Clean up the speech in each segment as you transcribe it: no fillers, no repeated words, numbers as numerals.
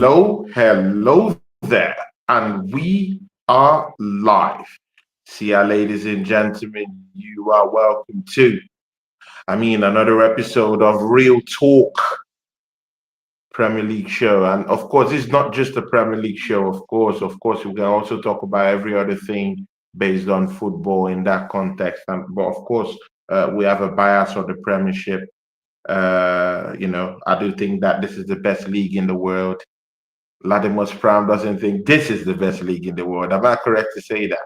Hello there. And we are live. See ya, ladies and gentlemen. You are welcome to, another episode of Real Talk Premier League show. And of course, it's not just a Premier League show, of course, we can also talk about every other thing based on football in that context. But of course, we have a bias on the Premiership. I do think that this is the best league in the world. Latimus Prime doesn't think this is the best league in the world. Am I correct to say that?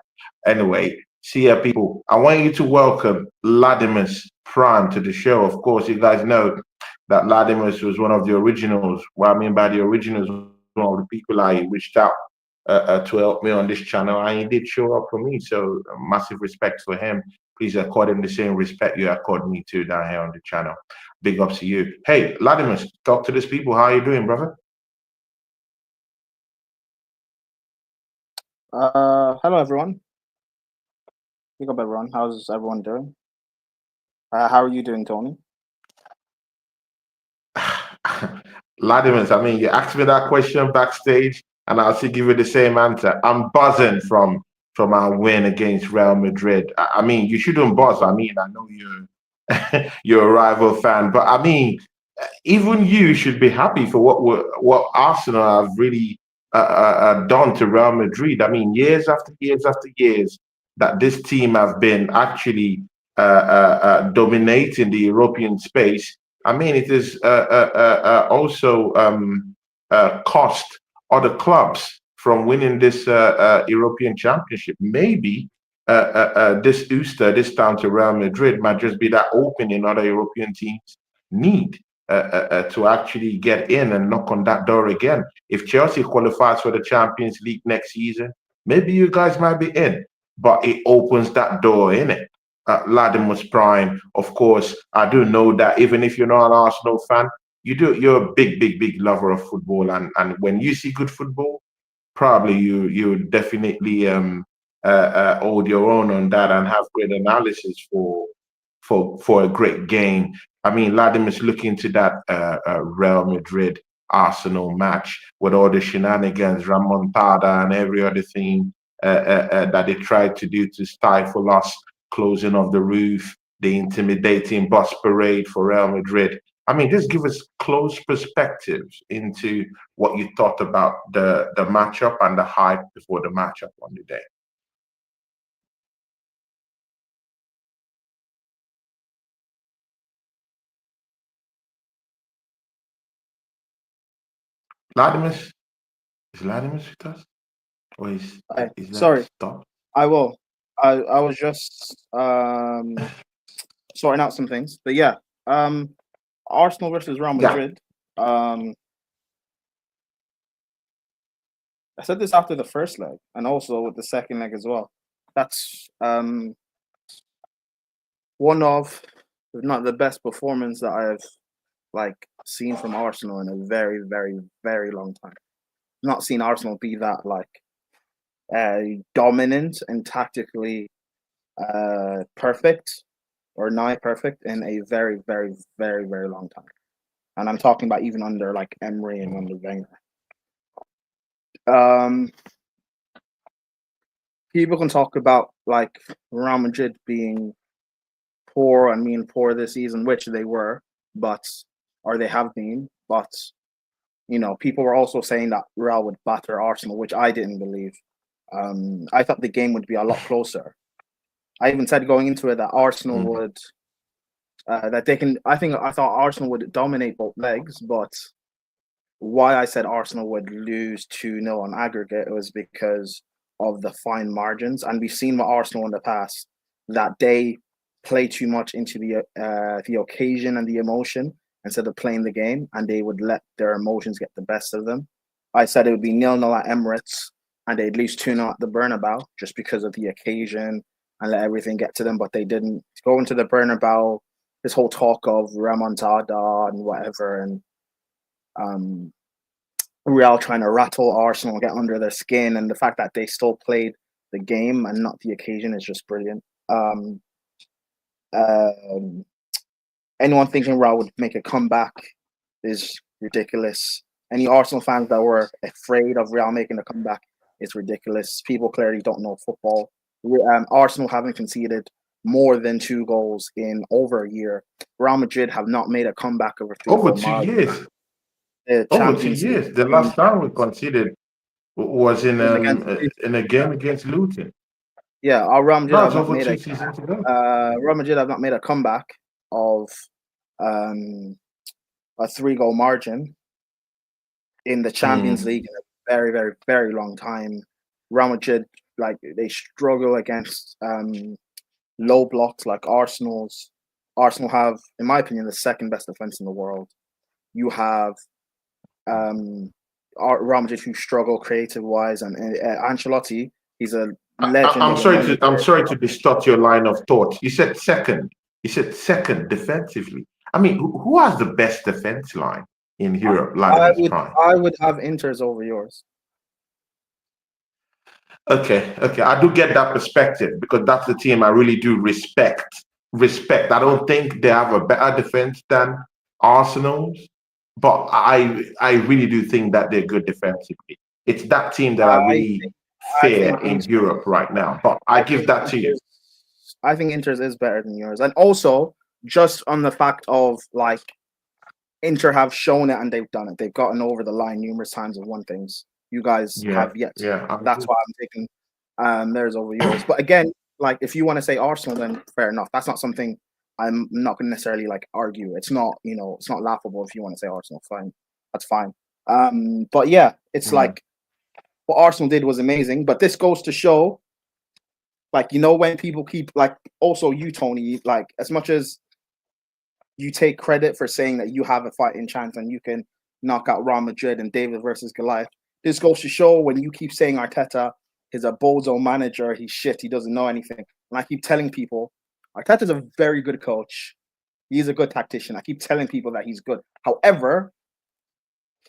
Anyway, see ya, people. I want you to welcome Latimus Prime to the show. Of course, you guys know that Latimus was one of the originals. What I mean by the originals, one of the people I reached out to help me on this channel, and he did show up for me. So, massive respect for him. Please accord him the same respect you accord me to down here on the channel. Big ups to you. Hey, Latimus, talk to these people. How are you doing, brother? Hello everyone. Big up everyone. How's everyone doing? How are you doing, Tony? Latimus, you asked me that question backstage, and I'll still give you the same answer. I'm buzzing from our win against Real Madrid. You shouldn't buzz. I know you're you're a rival fan, but even you should be happy for what Arsenal have really done to Real Madrid. Years after years after years that this team have been actually dominating the European space. It is also cost other clubs from winning this European Championship. Maybe this Easter, this time to Real Madrid, might just be that opening other European teams need to actually get in and knock on that door again. If Chelsea qualifies for the Champions League next season, maybe you guys might be in, but it opens that door, innit? Latimus Prime, of course, I do know that even if you're not an Arsenal fan, you're a big lover of football, and when you see good football, probably you definitely hold your own on that and have great analysis for a great game. Latimus looking to that Real Madrid Arsenal match with all the shenanigans, Ramontada, and every other thing that they tried to do to stifle us, closing of the roof, the intimidating bus parade for Real Madrid. Just give us close perspectives into what you thought about the matchup and the hype before the matchup on the day. Latimus? Is Latimus with us? Or is that Sorry, stopped? I will. I was just sorting out some things, but yeah. Arsenal versus Real Madrid. I said this after the first leg, and also with the second leg as well. That's one of, if not the best performance that I've seen from Arsenal in a very, very, very long time. Not seen Arsenal be that dominant and tactically perfect or nigh perfect in a very, very, very, very long time. And I'm talking about even under Emery and under Wenger. People can talk about Real Madrid being poor and being poor this season, which they were, or they have been, but people were also saying that Real would batter Arsenal, which I didn't believe. I thought the game would be a lot closer. I even said going into it that Arsenal would that they can. I thought Arsenal would dominate both legs, but why I said Arsenal would lose 2-0 on aggregate was because of the fine margins, and we've seen with Arsenal in the past that they play too much into the occasion and the emotion instead of playing the game, and they would let their emotions get the best of them. I said it would be 0-0 at Emirates, and they'd lose 2-0 at the Bernabeu just because of the occasion and let everything get to them, but they didn't. Go into the Bernabeu, this whole talk of remontada and whatever, and Real trying to rattle Arsenal, get under their skin, and the fact that they still played the game and not the occasion is just brilliant. Anyone thinking Real would make a comeback is ridiculous. Any Arsenal fans that were afraid of Real making a comeback, it's ridiculous. People clearly don't know football. Arsenal haven't conceded more than 2 goals in over a year. Real Madrid have not made a comeback over three, Over four two miles. years. The Over two Champions League years. The last time we conceded was was against. in a game against Luton. Real Madrid No, have it's not over made two seasons ago. Real Madrid have not made a comeback of a 3-goal margin in the Champions League in a very, very, very long time. Real Madrid, like, they struggle against low blocks like Arsenal's. Arsenal have, in my opinion, the second best defense in the world. You have Real Madrid who struggle creative wise, and Ancelotti, he's a legend. I'm sorry to distort your line of thought. You said second. You said second defensively. I mean, who has the best defense line in Europe? I would have Inter's over yours. Okay. I do get that perspective because that's the team I really do respect. I don't think they have a better defense than Arsenal's, but I really do think that they're good defensively. It's that team that I really fear in Europe right now. But I give that to you. I think Inter's is better than yours, and also just on the fact of, like, Inter have shown it and they've done it. They've gotten over the line numerous times and won things. You guys have yet. That's why I'm taking theirs over yours. But again, like, if you want to say Arsenal, then fair enough. That's not something I'm not going to necessarily, like, argue. It's not, it's not laughable if you want to say Arsenal. Fine, that's fine. But yeah, it's like what Arsenal did was amazing. But this goes to show, like, when people keep, like, also you, Tony, like, as much as you take credit for saying that you have a fighting chance and you can knock out Real Madrid and David versus Goliath, this goes to show when you keep saying Arteta is a bozo manager, he's shit, he doesn't know anything. And I keep telling people, Arteta's a very good coach. He's a good tactician. I keep telling people that he's good. However,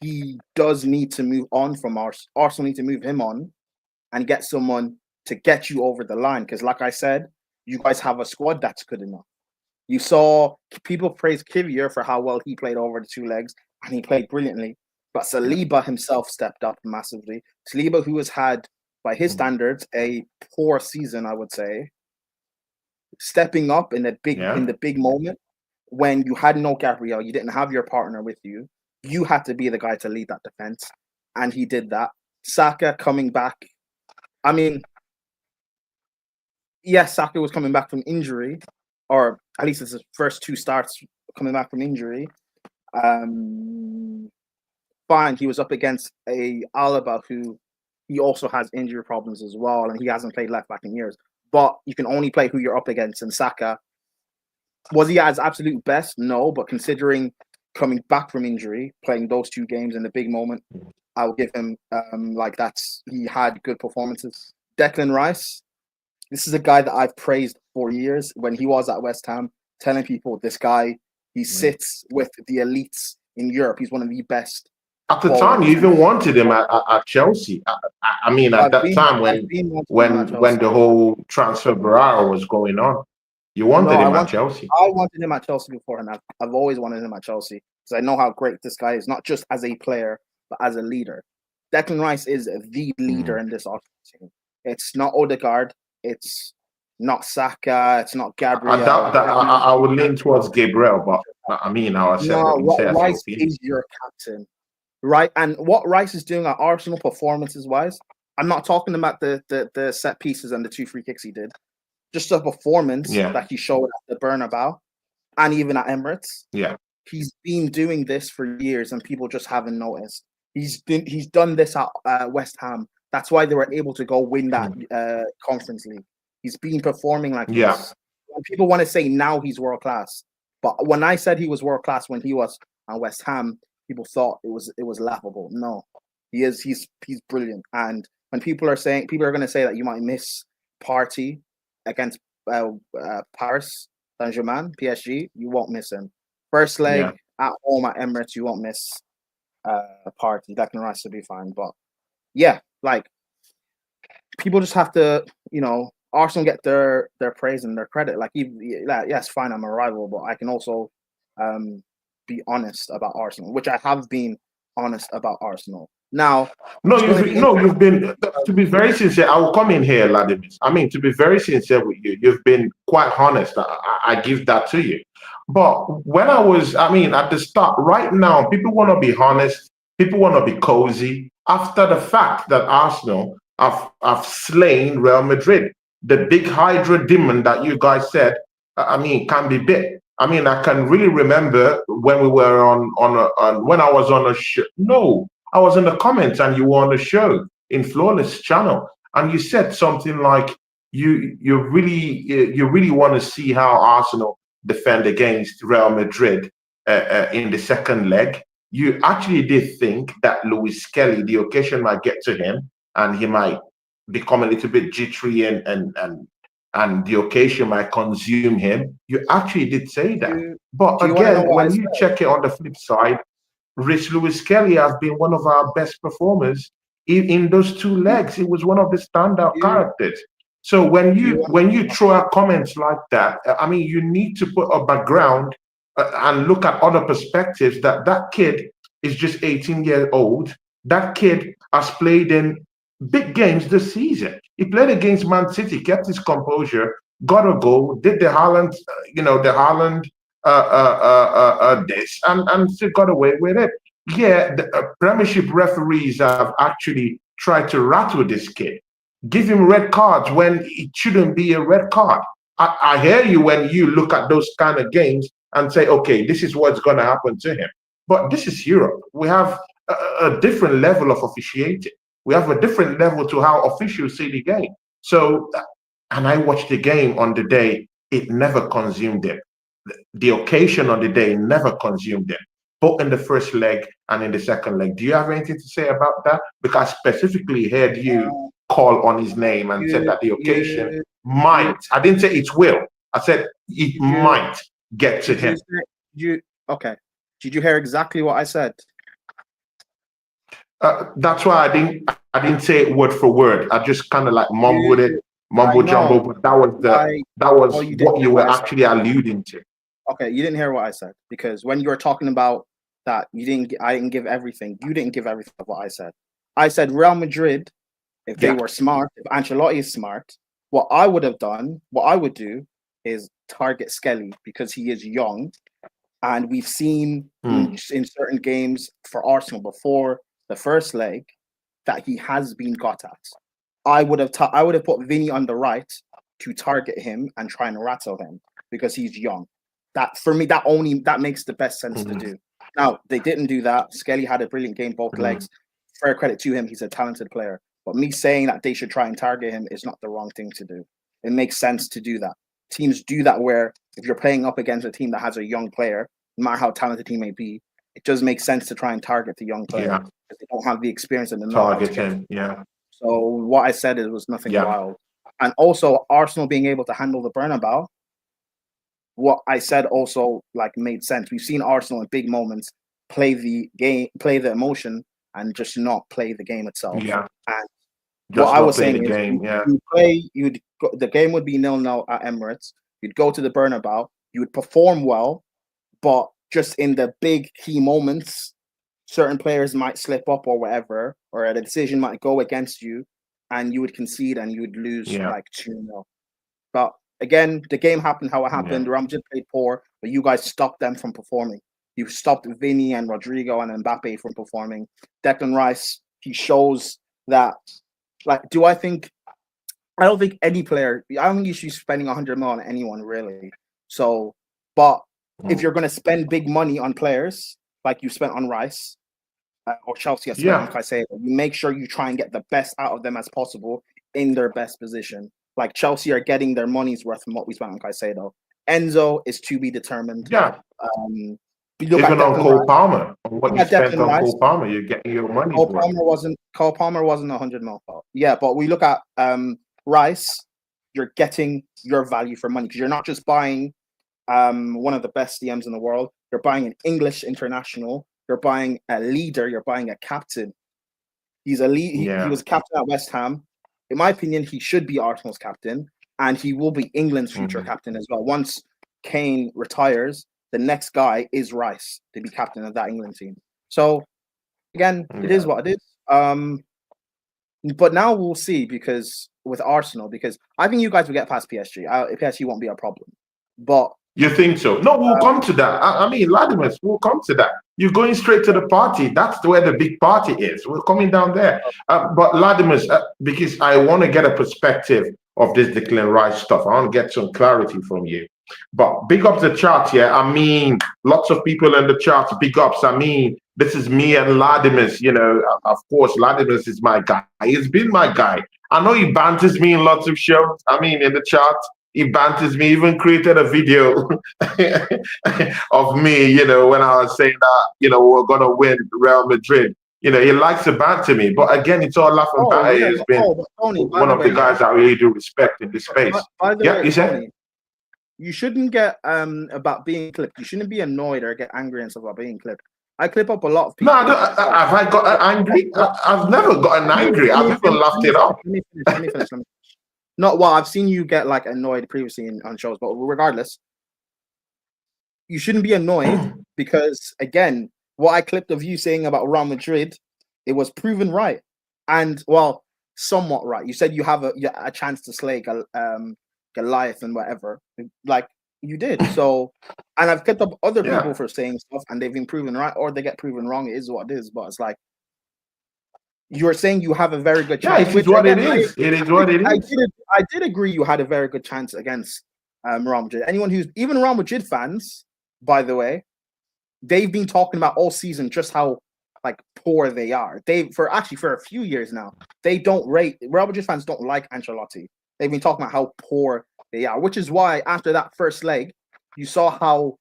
he does need to move on from Arsenal need to move him on and get someone to get you over the line. Because like I said, you guys have a squad that's good enough. You saw people praise Kivior for how well he played over the 2 legs, and he played brilliantly. But Saliba himself stepped up massively. Saliba, who has had, by his standards, a poor season, I would say, stepping up in the big moment when you had no Gabriel, you didn't have your partner with you. You had to be the guy to lead that defense, and he did that. Saka coming back. I mean, yes, Saka was coming back from injury, or at least it's his first 2 starts coming back from injury. Fine, he was up against a Alaba who he also has injury problems as well, and he hasn't played left back in years. But you can only play who you're up against, and Saka, was he at his absolute best? No, but considering coming back from injury, playing those 2 games in the big moment, I'll give him he had good performances. Declan Rice, this is a guy that I've praised for years when he was at West Ham, telling people this guy, he sits with the elites in Europe. He's one of the best. At the time, you even wanted him at Chelsea. I mean, at that time when the whole transfer barrage was going on, you wanted him at Chelsea. I wanted him at Chelsea beforehand. I've always wanted him at Chelsea because I know how great this guy is, not just as a player, but as a leader. Declan Rice is the leader in this Arsenal team. It's not Odegaard. It's not Saka. It's not Gabriel. I would lean towards Gabriel, but I mean, Rice is your captain, right? And what Rice is doing at Arsenal, performances-wise, I'm not talking about the set pieces and the 2 free kicks he did. Just a performance that he showed at the Bernabeu and even at Emirates. Yeah, he's been doing this for years, and people just haven't noticed. He's done this at West Ham. That's why they were able to go win that Conference League. He's been performing like this. And people want to say now he's world class, but when I said he was world class when he was at West Ham, people thought it was laughable. No, he is. He's brilliant. And when people are going to say that you might miss Partey against Paris Saint-Germain, PSG, you won't miss him. First leg at home at Emirates, you won't miss Partey. Declan Rice will be fine. But yeah, like, people just have to, Arsenal get their praise and their credit. Like, yes, fine, I'm a rival, but I can also be honest about Arsenal, which I have been honest about Arsenal. Now, No, it's going to be you've been, to be very sincere, I will come in here, Ladimis. I mean, to be very sincere with you, you've been quite honest. I give that to you. But when I mean, at the start, right now, people want to be honest, people want to be cozy after the fact that Arsenal have slain Real Madrid, the big Hydra demon that you guys said, I mean, can be bit. I mean, I can really remember when we were when I was on a show. No, I was in the comments and you were on the show in Flawless Channel, and you said something like you really want to see how Arsenal defend against Real Madrid in the second leg. You actually did think that Louis Kelly, the occasion might get to him, and he might become a little bit jittery and the occasion might consume him. You actually did say that. But do you want to know again, what I when you said? check it on the flip side, Rich Louis Kelly has been one of our best performers in those two legs. He was one of the standout You, characters. So when do you you throw out comments like that, I mean, you need to put a background and look at other perspectives. That kid is just 18 years old. That kid has played in big games this season. He played against Man City, kept his composure, got a goal, did the Haaland, the Haaland this, and still got away with it. Yeah, the Premiership referees have actually tried to rattle this kid, give him red cards when it shouldn't be a red card. I hear you when you look at those kind of games and say, okay, this is what's going to happen to him. But this is Europe. We have a different level of officiating. We have a different level to how officials see the game. So, and I watched the game on the day, it never consumed them. The occasion on the day never consumed them, both in the first leg and in the second leg. Do you have anything to say about that? Because I specifically heard you call on his name and said you that the occasion you might, I didn't say it will, I said it did you might get to did you him. say- you okay? Did you hear exactly what I said? That's why I didn't say it word for word. I just kind of like mumbled it, You, I mumble jumble, know. but that Well, was you didn't what hear you what were I said. actually alluding to. Okay, you didn't hear what I said because when you were talking about that, I didn't give everything. You didn't give everything of what I said. I said Real Madrid, if they Yeah. were smart, if Ancelotti is smart, what I would have done, what I would do is target Skelly because he is young, and we've seen Hmm. in certain games for Arsenal before the first leg that he has been got at. I would have put Vinny on the right to target him and try and rattle him because he's young. That for me, that makes the best sense to Mhm. do. Now they didn't do that. Skelly had a brilliant game, both Mhm. legs. Fair credit to him, he's a talented player. But me saying that they should try and target him is not the wrong thing to do. It makes sense to do that. Teams do that where if you're playing up against a team that has a young player, no matter how talented he may be, it does make sense to try and target the young player Yeah. because they don't have the experience and the know-how to Target get. him. Yeah. So what I said it was nothing Yeah. wild. And also Arsenal being able to handle the Bernabeu, what I said also like made sense. We've seen Arsenal in big moments play the game, play the emotion, and just not play the game itself. Yeah. And what Just I not was play the saying is, game. Yeah. the game would be 0-0 at Emirates. You'd go to the Bernabeu, you would perform well, but just in the big key moments, certain players might slip up or whatever, or a decision might go against you, and you would concede and you would lose Yeah. like 2-0. But again, the game happened how it Yeah. happened. Real Madrid played poor, but you guys stopped them from performing. You stopped Vinny and Rodrigo and Mbappe from performing. Declan Rice, he shows that. Like, I don't think any player. I don't think you should be spending 100 mil on anyone really. So, but if you're going to spend big money on players like you spent on Rice or Chelsea has spent on Yeah. Caicedo, you make sure you try and get the best out of them as possible in their best position. Like Chelsea are getting their money's worth from what we spent on Caicedo. Enzo is to be determined. Yeah. You look at Even on Declan Cole Rice. Palmer, on what Look you at spent Declan on Rice. Cole Palmer, you're getting your money's worth. Cole Palmer wasn't 100 mil. Yeah, but we look at Rice. You're getting your value for money because you're not just buying one of the best DMs in the world. You're buying an English international. You're buying a leader. You're buying a captain. He's a lead. He Yeah. was captain at West Ham. In my opinion, he should be Arsenal's captain, and he will be England's future Mhm. captain as well. Once Kane retires, the next guy is Rice to be captain of that England team. So again, it is what it is. But now we'll see because with Arsenal, because I think you guys will get past PSG. PSG won't be a problem. But you think so? No, we'll come to that. I mean, Latimer, we'll come to that. You're going straight to the party. That's where the big party is. We're coming down there. But Latimer, because I want to get a perspective of this Declan Rice stuff. I want to get some clarity from you. But big up the chat, yeah. I mean, lots of people in the chat, big ups. I mean, this is me and Ladimus, you know. Of course, Ladimus is my guy. He's been my guy. I know he banters me in lots of shows. I mean, in the chat, he banters me, even created a video of me, you know, when I was saying that, you know, we're going to win Real Madrid. You know, he likes to banter me. But again, it's all laugh and banter. Yeah. He's been one of the guys I really do respect in this space. By the way, you said? You shouldn't get about being clipped. You shouldn't be annoyed or get angry and stuff about being clipped. I clip up a lot of people. No, have I got angry? I've never gotten angry. I've even laughed it off. Let me finish. Not well. I've seen you get like annoyed previously on shows, but regardless, you shouldn't be annoyed because again, what I clipped of you saying about Real Madrid, it was proven right, and well, somewhat right. You said you have a chance to slay Goliath and whatever, like you did. So, and I've kept up other people for saying stuff, and they've been proven right, or they get proven wrong. It is what it is. But it's like you're saying you have a very good chance. Yeah, it is what it is. It is what it is. I did agree you had a very good chance against Real Madrid. Anyone who's even Real Madrid fans, by the way, they've been talking about all season just how like poor they are. For a few years now, they don't rate Real Madrid fans don't like Ancelotti. They've been talking about how poor they are, which is why after that first leg, you saw how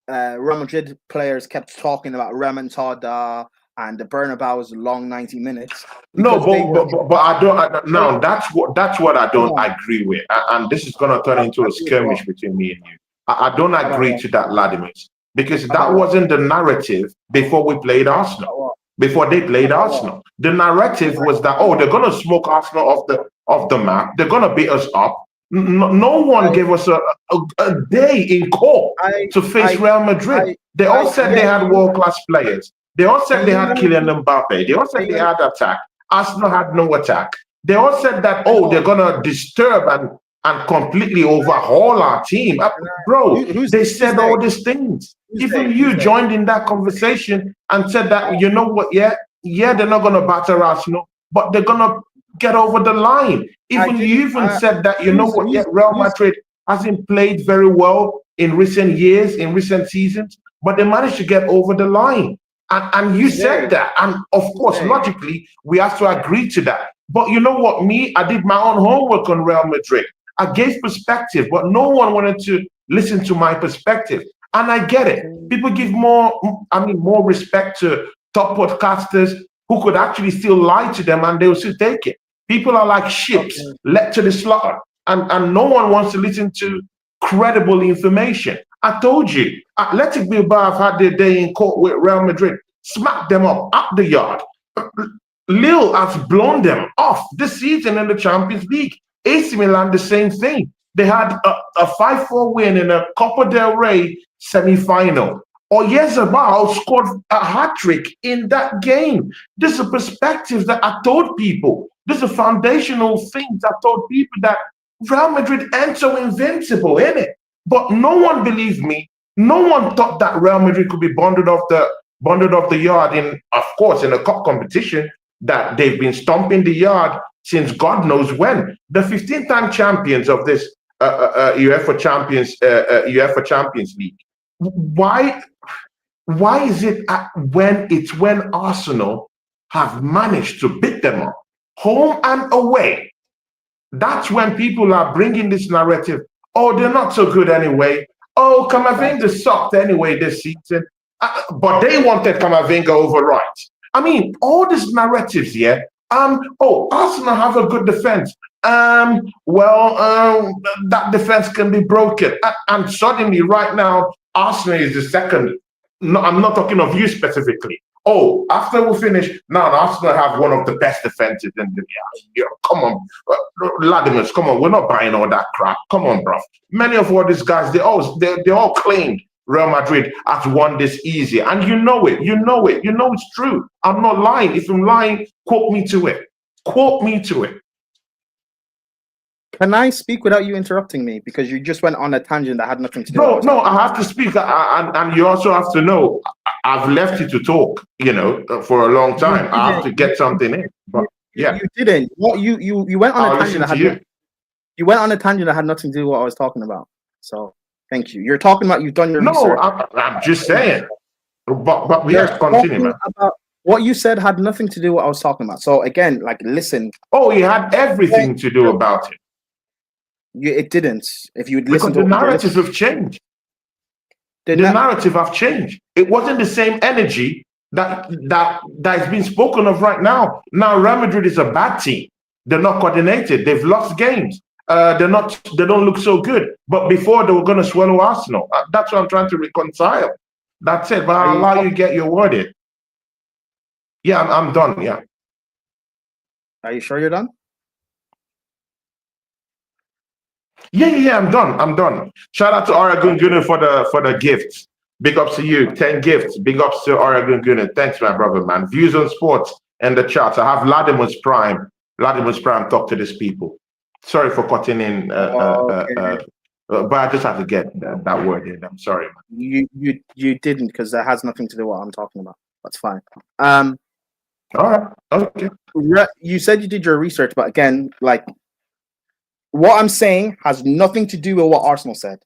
Real Madrid players kept talking about remontada and the Bernabeu was a long 90 minutes. No, but I don't. No, that's what I don't agree with, and this is going to turn into a skirmish between me and you. I don't agree to that, Latimer, because that wasn't the narrative before we played Arsenal. Before they played Arsenal, the narrative was that they're going to smoke Arsenal off the map. They're going to beat us up. No one gave us a day in court to face Real Madrid. They all said they had world-class players. They all said they had Kylian Mbappe. They all said they had attack. Arsenal had no attack. They all said that, they're going to disturb and completely overhaul our team. Bro, they said all these things. Even you joined in that conversation and said that, you know what, they're not going to batter Arsenal, but they're going to get over the line. You said that, you know what, Real Madrid hasn't played very well in recent years, in recent seasons, but they managed to get over the line. And you said that. And of course, logically, we have to agree to that. But you know what, I did my own homework on Real Madrid. I gave perspective, but no one wanted to listen to my perspective. And I get it. People give more respect to top podcasters who could actually still lie to them and they'll still take it. People are like ships led to the slaughter. And no one wants to listen to credible information. I told you, Athletic Bilbao have had their day in court with Real Madrid. Smacked them up the yard. Lille has blown them off this season in the Champions League. AC Milan, the same thing. They had a 5-4 win in a Copa del Rey semi-final. Oyarzabal scored a hat-trick in that game. This is a perspective that I told people. This is a foundational thing that I told people that Real Madrid ain't so invincible, innit? But no one believed me. No one thought that Real Madrid could be bundled off the yard in a cup competition that they've been stomping the yard since God knows when. The 15-time champions of this UEFA Champions League. Why is it when Arsenal have managed to beat them up home and away? That's when people are bringing this narrative. They're not so good anyway. Camavinga sucked anyway this season. But they wanted Camavinga over right. I mean, all these narratives here. Arsenal have a good defense. That defense can be broken. And suddenly, right now, Arsenal is the second. No, I'm not talking of you specifically. After we finish, now Arsenal have one of the best defenses in the league. Come on, Latimer, come on. We're not buying all that crap. Come on, bro. Many of all these guys, they all claimed Real Madrid has won this easy. And you know it. You know it. You know it's true. I'm not lying. If I'm lying, quote me to it. Quote me to it. Can I speak without you interrupting me? Because you just went on a tangent that had nothing to do No, with no, I have to speak. And you also have to know, I've left you to talk, for a long time. I have to get something in. But yeah. You didn't. What you went on I'll a tangent listen that to had you. you went on a tangent that had nothing to do with what I was talking about. So thank you. You're talking about you've done your No, research. I'm just saying. But You're yes, continue, man. about what you said had nothing to do with what I was talking about. So again, like listen. Oh, it had everything to do about it. It didn't. If you would listen Because to the narrative have changed. The narrative have changed. It wasn't the same energy that's been spoken of right now. Now Real Madrid is a bad team. They're not coordinated. They've lost games. They don't look so good. But before they were going to swallow Arsenal. That's what I'm trying to reconcile. That's it. But I'll allow you to get your word in. Yeah, I'm done. Yeah. Are you sure you're done? Yeah, I'm done. Shout out to Oregon Gunner for the gifts. Big ups to you. 10 gifts. Big ups to Oregon Gunner. Thanks, my brother, man. Views on sports and the chat. I have Latimer's Prime. Latimer's Prime, talk to these people. Sorry for cutting in, Okay. but I just had to get that word in. I'm sorry, man. You didn't, because that has nothing to do with what I'm talking about. That's fine. All right. Okay. You said you did your research, but again, like what I'm saying has nothing to do with what Arsenal said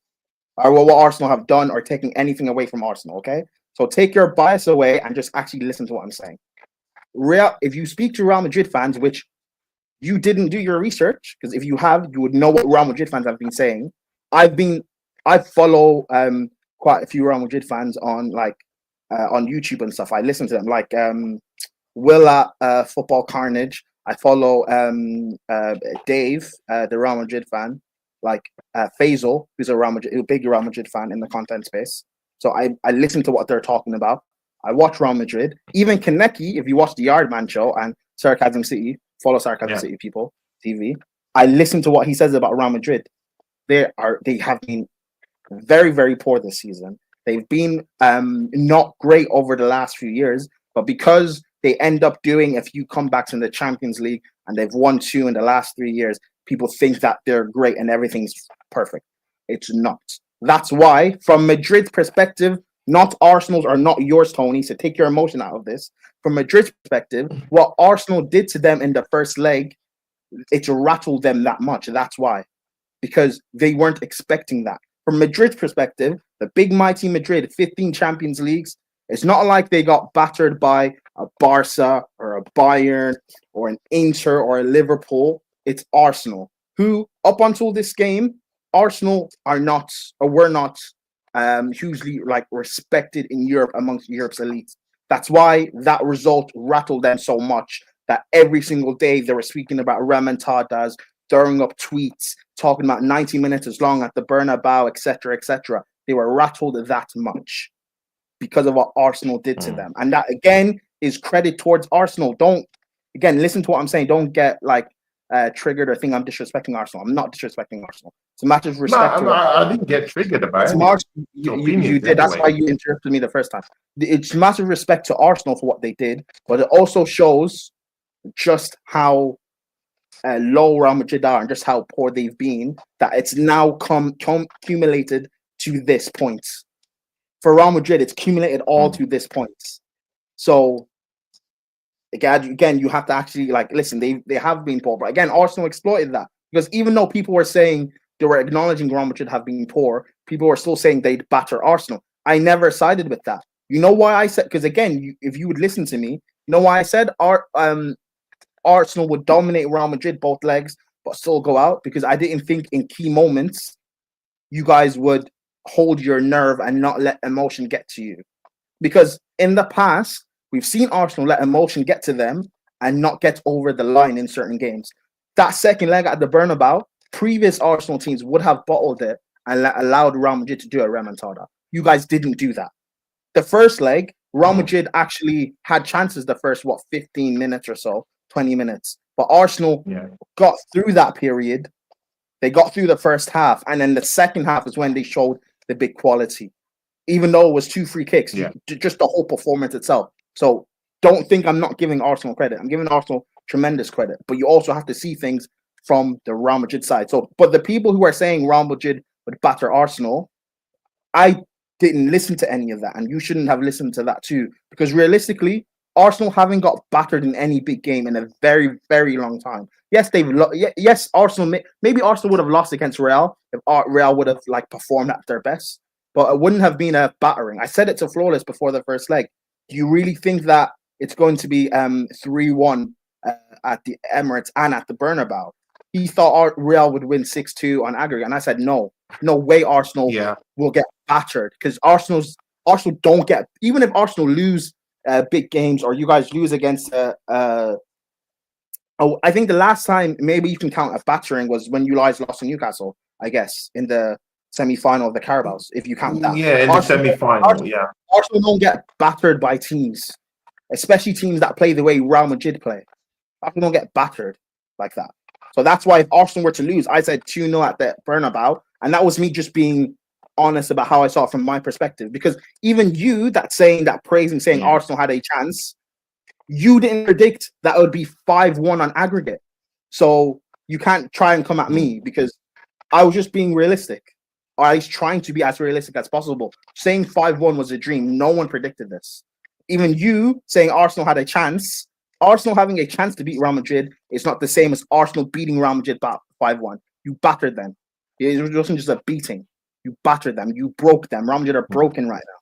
or what Arsenal have done or taking anything away from Arsenal. Okay, so take your bias away and just actually listen to what I'm saying. If you speak to Real Madrid fans, which you didn't do your research, because if you have, you would know what Real Madrid fans have been saying. I follow quite a few Real Madrid fans on on YouTube and stuff. I listen to them, like Willa Football Carnage. I follow Dave, the Real Madrid fan, like Faisal, who's a big Real Madrid fan in the content space. So I listen to what they're talking about. I watch Real Madrid. Even Kaneki, if you watch the Yardman show and Sarcasm City, follow Sarcasm City people TV. I listen to what he says about Real Madrid. They have been very, very poor this season. They've been not great over the last few years, but because they end up doing a few comebacks in the Champions League and they've won 2 in the last 3 years, people think that they're great and everything's perfect. It's not. That's why, from Madrid's perspective, not Arsenal's or not yours, Tony, so take your emotion out of this. From Madrid's perspective, what Arsenal did to them in the first leg, it rattled them that much. That's why. Because they weren't expecting that. From Madrid's perspective, the big mighty Madrid, 15 Champions Leagues, it's not like they got battered by a Barca or a Bayern or an Inter or a Liverpool. It's Arsenal, who, up until this game, Arsenal were not hugely respected in Europe amongst Europe's elites. That's why that result rattled them so much that every single day they were speaking about remontadas, throwing up tweets, talking about 90 minutes as long at the Bernabeu, etc., etc. They were rattled that much because of what Arsenal did to them. And that, again, is credit towards Arsenal. Don't, again, listen to what I'm saying. Don't get triggered or think I'm disrespecting Arsenal. I'm not disrespecting Arsenal. It's a matter of respect. I didn't get triggered about it. You did. That's why you interrupted me the first time. It's massive respect to Arsenal for what they did, but it also shows just how low Real Madrid are and just how poor they've been, that it's now accumulated to this point. For Real Madrid, it's accumulated all to this point. So again, you have to actually listen. They have been poor, but again, Arsenal exploited that, because even though people were saying they were acknowledging Real Madrid have been poor, people were still saying they'd batter Arsenal. I never sided with that. You know why I said? Because again, if you would listen to me, you know why I said Arsenal would dominate Real Madrid both legs, but still go out? Because I didn't think in key moments you guys would hold your nerve and not let emotion get to you. Because in the past, we've seen Arsenal let emotion get to them and not get over the line in certain games. That second leg at the Bernabeu, previous Arsenal teams would have bottled it and allowed Real Madrid to do a remontada. You guys didn't do that. The first leg, Real Madrid actually had chances the first, 15 minutes or so, 20 minutes. But Arsenal got through that period. They got through the first half. And then the second half is when they showed the big quality. even though it was 2 free kicks. Yeah. Just the whole performance itself. So don't think I'm not giving Arsenal credit. I'm giving Arsenal tremendous credit. But you also have to see things from the Real Madrid side. So, but the people who are saying Real Madrid would batter Arsenal, I didn't listen to any of that, and you shouldn't have listened to that too, because realistically, Arsenal haven't got battered in any big game in a very, very long time. Yes, yes, Arsenal. Maybe Arsenal would have lost against Real if Real would have like performed at their best, but it wouldn't have been a battering. I said it to Flawless before the first leg. Do you really think that it's going to be 3-1 at the Emirates and at the Bernabeu? He thought Real would win 6-2 on aggregate, and I said no way Arsenal will get battered, because Arsenal don't get, even if Arsenal lose big games or you guys lose against I think the last time maybe you can count a battering was when you guys lost to Newcastle, I guess, in the semi-final of the Carabaos, if you count that. Yeah, in Arsenal, the semi-final, Arsenal don't get battered by teams, especially teams that play the way Real Madrid play. Arsenal don't get battered like that. So that's why if Arsenal were to lose, I said 2-0 at the Bernabeu, and that was me just being honest about how I saw it from my perspective. Because even you saying Arsenal had a chance, you didn't predict that it would be 5-1 on aggregate. So you can't try and come at me, because I was just being realistic. Or I was trying to be as realistic as possible. Saying 5-1 was a dream. No one predicted this. Even you saying Arsenal had a chance. Arsenal having a chance to beat Real Madrid is not the same as Arsenal beating Real Madrid 5-1. You battered them. It wasn't just a beating. You battered them. You broke them. Real Madrid are broken right now.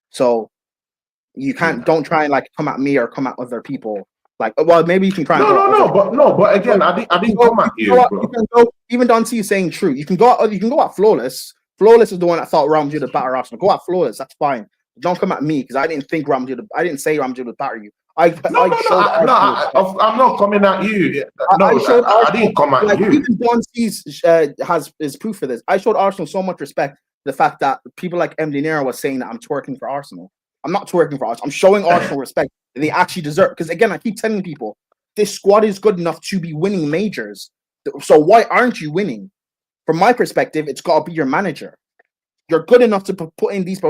So you can't. Don't try and like come at me or come at other people. Like, well, maybe you can try. But again, I didn't come at you, bro. Even Dante is saying true. You can go at Flawless. Flawless is the one that thought Real Madrid would batter Arsenal. Go at Flawless. That's fine. Don't come at me, because I didn't think Real Madrid. I didn't say Real Madrid would batter you. I'm not coming at you. I didn't come at you. Even Don C's has proof for this. I showed Arsenal so much respect. The fact that people like M. Dinero was saying that I'm twerking for Arsenal. I'm not twerking for Arsenal. I'm showing Arsenal respect that they actually deserve. Because again, I keep telling people this squad is good enough to be winning majors. So why aren't you winning? From my perspective, it's got to be your manager. You're good enough to put in these.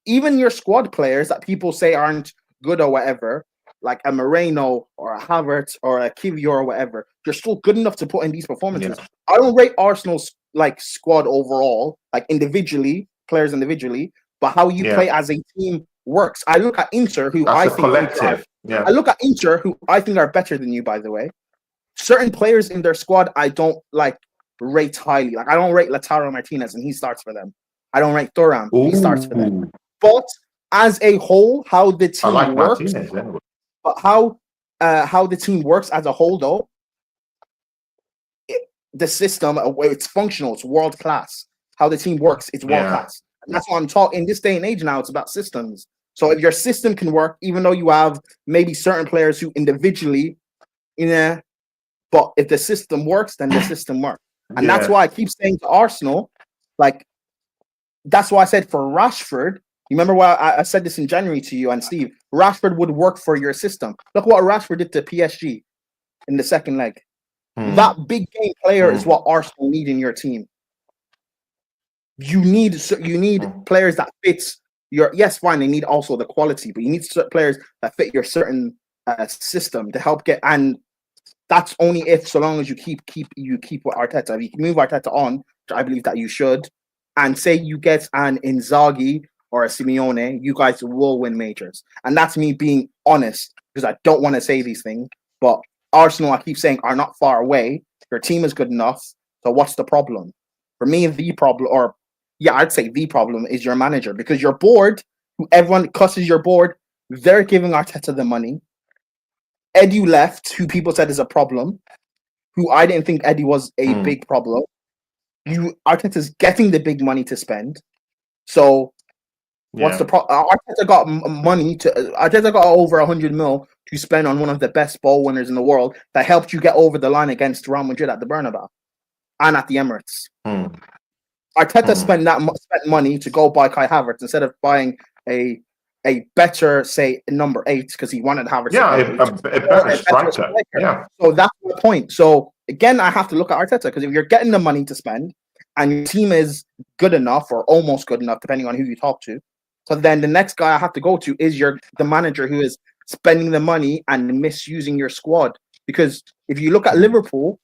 Even your squad players that people say aren't good or whatever, like a Moreno or a Havertz or a Kivior or whatever, you're still good enough to put in these performances. Yeah. I don't rate Arsenal's like squad overall, like players individually, but how you play as a team works. I look at Inter, who I think collective. I look at Inter, who I think are better than you, by the way. Certain players in their squad I don't like rate highly. Like I don't rate Lautaro Martinez, and he starts for them. I don't rate Thuram, he starts for them. But as a whole, how the team works, Martinez, anyway. But how the team works as a whole, though, the system, it's functional, it's world class. How the team works, it's world class. And that's what I'm talking. In this day and age now, it's about systems. So if your system can work, even though you have maybe certain players who individually, but if the system works, then the system works. And that's why I keep saying to Arsenal, like, that's why I said for Rashford, you remember what I said this in January to you and Steve, Rashford would work for your system. Look what Rashford did to PSG in the second leg. That big game player is what Arsenal need in your team. You need players that fits your, yes, fine, they need also the quality, but you need players that fit your certain system to help get, and that's only if, so long as you keep with Arteta. If you can move Arteta on, which I believe that you should, and say you get an Inzaghi or a Simeone, you guys will win majors. And that's me being honest, because I don't want to say these things, but Arsenal, I keep saying, are not far away. Your team is good enough. So what's the problem? For me, the problem, I'd say the problem is your manager, because your board, who everyone cusses your board, they're giving Arteta the money. Eddie left, who people said is a problem, who I didn't think Eddie was a big problem. Arteta's getting the big money to spend. So what's the problem? Arteta got money Arteta got over 100 mil to spend on one of the best ball winners in the world that helped you get over the line against Real Madrid at the Bernabeu and at the Emirates. Arteta spent money to go buy Kai Havertz instead of buying a better, say, number 8, because he wanted Havertz. Yeah, a better striker. Yeah. So that's the point. So again, I have to look at Arteta, because if you're getting the money to spend, and your team is good enough or almost good enough, depending on who you talk to. So then the next guy I have to go to is the manager who is spending the money and misusing your squad. Because if you look at Liverpool,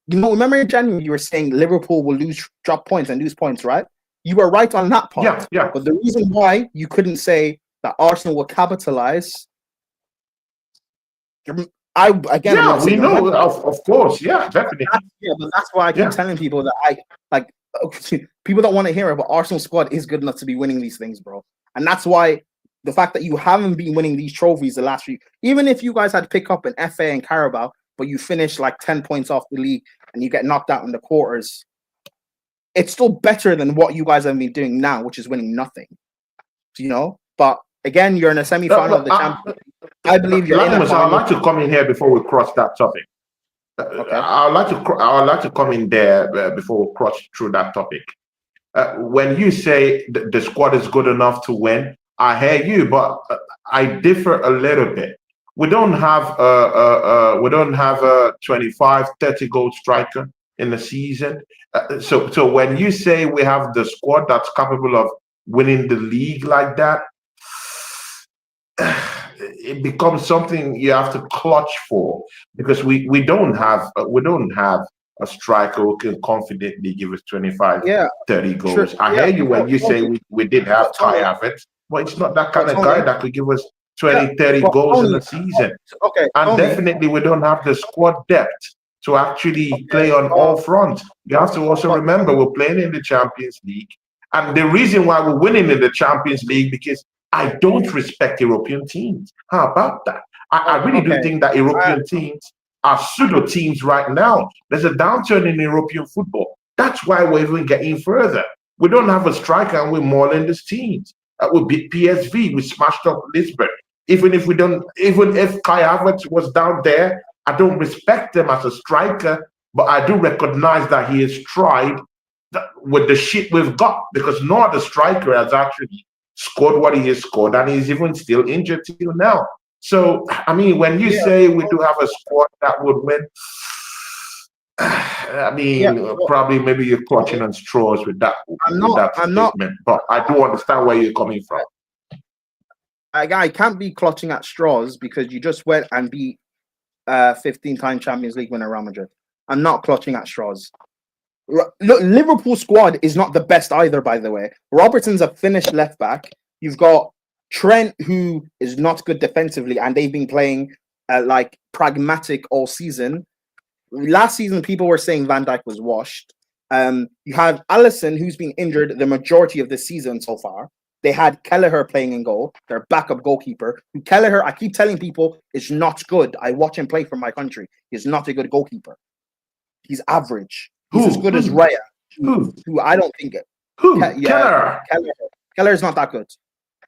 remember in January you were saying Liverpool will drop points and lose points, right? You were right on that part. Yeah. But the reason why you couldn't say that Arsenal will capitalize, We know, of course, definitely. But that's why I keep telling people that people don't want to hear it, but Arsenal squad is good enough to be winning these things, bro. And that's why the fact that you haven't been winning these trophies the last few, even if you guys had to pick up an FA and Carabao, but you finish like 10 points off the league and you get knocked out in the quarters, it's still better than what you guys have been doing now, which is winning nothing. But again, you're in a semi-final of the Champions League. I believe you're in a final. I'd like to come in here before we cross that topic. Okay. I'd like to come in there before we cross through that topic. When you say the squad is good enough to win, I hear you, but I differ a little bit. We don't have a 25, 30 goal striker in the season. So when you say we have the squad that's capable of winning the league like that, it becomes something you have to clutch for, because we don't have a striker who can confidently give us 25, 30 goals. Sure. I hear you when you say we did have Kai Havertz, but it's not that kind of guy that could give us 20, 30 goals in a season. Okay, and definitely we don't have the squad depth to actually play on all fronts. You have to also remember we're playing in the Champions League, and the reason why we're winning in the Champions League because I don't respect European teams. How about that? I really do think that European teams are pseudo teams right now. There's a downturn in European football. That's why we're even getting further. We don't have a striker and we're mauling these teams. We beat PSV. We smashed up Lisbon. Even if Kai Havertz was down there, I don't respect him as a striker, but I do recognize that he has tried with the shit we've got, because no other striker has actually scored what he has scored, and he's even still injured till now. So, I mean, when you say we do have a squad that would win, I mean, probably maybe you're clutching on straws with that statement, but I do understand where you're coming from. I can't be clutching at straws because you just went and beat 15-time Champions League winner Real Madrid. I'm not clutching at straws. Look, Liverpool squad is not the best either, by the way. Robertson's a finished left back. You've got Trent, who is not good defensively, and they've been playing like pragmatic all season. Last season, people were saying Van Dijk was washed. You have Alisson, who's been injured the majority of the season so far. They had Kelleher playing in goal, their backup goalkeeper. Kelleher, I keep telling people, is not good. I watch him play for my country. He's not a good goalkeeper. He's average. He's as good as Raya, who I don't think it. Kelleher. Kelleher's not that good.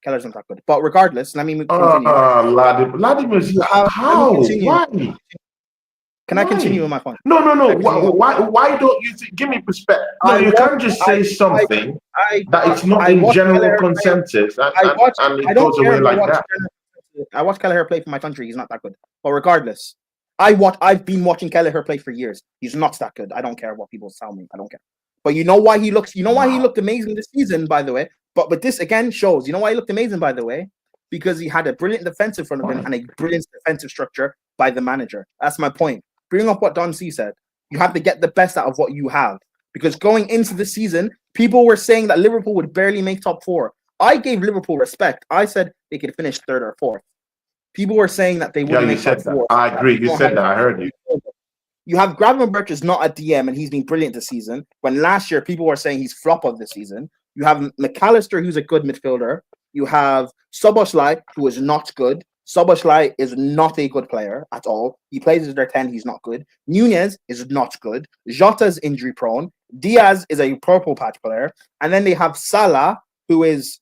Kelleher's not that good. But regardless, let me continue. Vladimir, how? Why? Can I continue with my point? No. Why don't you give me perspective? No, you can't just say something that it's not in general consensus and it goes away like that. I watch Kelleher play for my country. He's not that good. But regardless, I've been watching Kelleher play for years. He's not that good. I don't care what people tell me. I don't care. But you know why he looked amazing this season, by the way. But this again shows, you know why he looked amazing, by the way? Because he had a brilliant defensive front of him and a brilliant defensive structure by the manager. That's my point. Bring up what Don C said. You have to get the best out of what you have. Because going into the season, people were saying that Liverpool would barely make top four. I gave Liverpool respect. I said they could finish third or fourth. People were saying that they wouldn't make top four. I agree. You said that. I heard you. You have Gravenberch is not a DM and he's been brilliant this season. When last year people were saying he's flop of the season. You have McAllister, who's a good midfielder. You have Szoboszlai, who is not good. Szoboszlai is not a good player at all. He plays as their 10. He's not good. Nunez is not good. Jota's injury prone. Diaz is a purple patch player. And then they have Salah, who is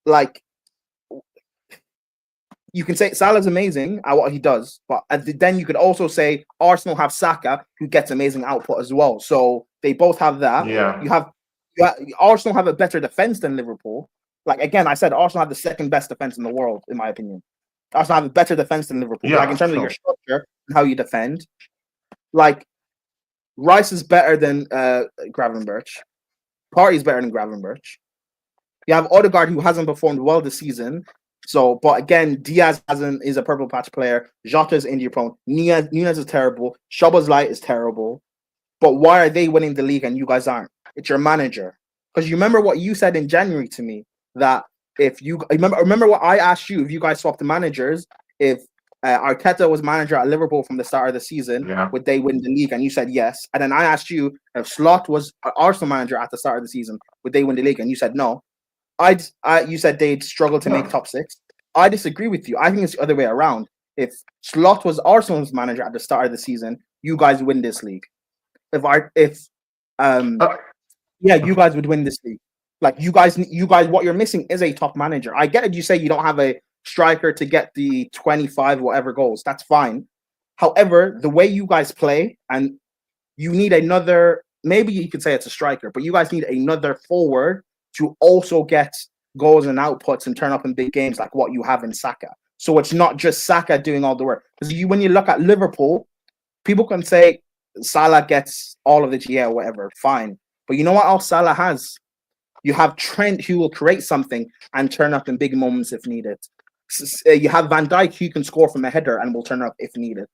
like, you can say Salah's amazing at what he does, but then you could also say Arsenal have Saka, who gets amazing output as well. So they both have that. Yeah. You have Arsenal have a better defense than Liverpool. Like again, I said Arsenal have the second best defense in the world, in my opinion. Arsenal have a better defense than Liverpool. Yeah, like in terms of your structure and how you defend. Like Rice is better than Gravenberch. Partey is better than Gravenberch. You have Odegaard, who hasn't performed well this season. So, but again, Diaz is a purple patch player. Jota is injury prone. Nunez is terrible. Szoboszlai is terrible. But why are they winning the league and you guys aren't? It's your manager. Because you remember what you said in January to me, that if you remember what I asked you, if you guys swapped the managers, if Arteta was manager at Liverpool from the start of the season, would they win the league? And you said yes. And then I asked you if Slot was Arsenal manager at the start of the season, would they win the league? And you said no. You said they'd struggle to make top 6. I disagree with you. I think it's the other way around. If Slot was Arsenal's manager at the start of the season, you guys win this league. You guys would win this league. Like you guys, what you're missing is a top manager. I get it. You say you don't have a striker to get the 25 whatever goals. That's fine. However, the way you guys play, and you need another. Maybe you could say it's a striker, but you guys need another forward to also get goals and outputs and turn up in big games like what you have in Saka. So it's not just Saka doing all the work. Because when you look at Liverpool, people can say Salah gets all of the whatever, fine. But you know what else Salah has? You have Trent, who will create something and turn up in big moments if needed. You have Van Dijk, who can score from a header and will turn up if needed.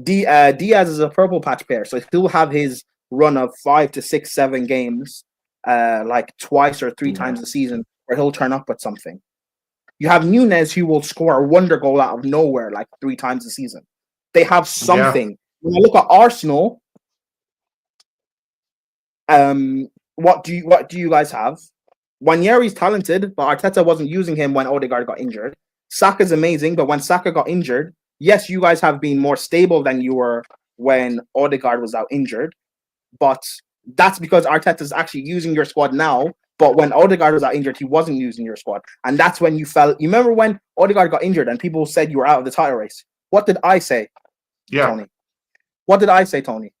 Diaz is a purple patch player, so he'll have his run of 5 to 6, 7 games, like twice or 3 times a season, where he'll turn up with something. You have Nunez, who will score a wonder goal out of nowhere, like 3 times a season. They have something. Yeah. When I look at Arsenal, what do you guys have? Waneri's talented, but Arteta wasn't using him when Odegaard got injured. Saka's amazing, but when Saka got injured, yes, you guys have been more stable than you were when Odegaard was out injured. But that's because Arteta's actually using your squad now. But when Odegaard was out injured, he wasn't using your squad. And that's when you fell. You remember when Odegaard got injured and people said you were out of the title race? What did I say, Tony? What did I say, Tony?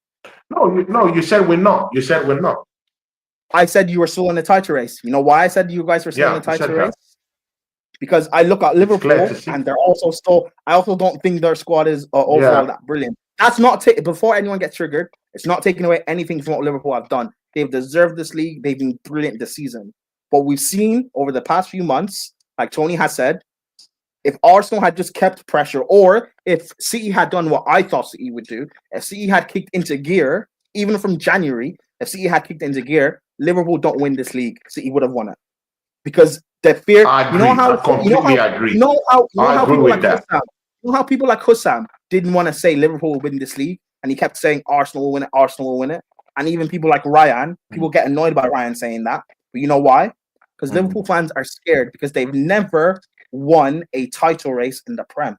No, you said we're not. You said we're not. I said you were still in the title race. You know why I said you guys were still in the title race? Because I look at Liverpool and they're also still. I also don't think their squad is overall that brilliant. That's not before anyone gets triggered. It's not taking away anything from what Liverpool have done. They've deserved this league. They've been brilliant this season. But we've seen over the past few months, like Tony has said, if Arsenal had just kept pressure, or if City had done what I thought City would do, if City had kicked into gear, even from January, if City had kicked into gear, Liverpool don't win this league. City would have won it. Because the fear, I agree. I completely agree. You know how people like Hussam didn't want to say Liverpool will win this league, and he kept saying Arsenal will win it, Arsenal will win it. And even people like Ryan, people get annoyed by Ryan saying that. But you know why? Because Liverpool fans are scared because they've never won a title race in the Prem.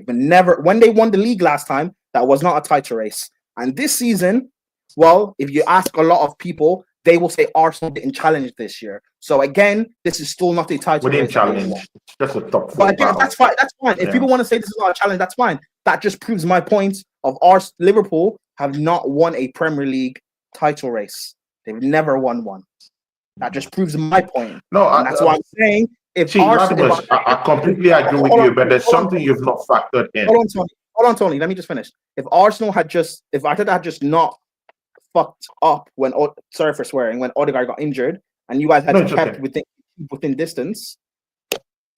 When they won the league last time, that was not a title race. And this season, well, if you ask a lot of people, they will say Arsenal didn't challenge this year. So again, this is still not a title race. We didn't challenge. It's just a top 4. But again, that's fine. That's fine. If people want to say this is not a challenge, that's fine. That just proves my point of Liverpool have not won a Premier League title race. They've never won one. That just proves my point. No, that's why I'm saying I completely agree with you, but there's something you've not factored in. Hold on, Tony. Let me just finish. If Arteta had just not fucked up sorry for swearing, when Odegaard got injured, and you guys had kept within distance,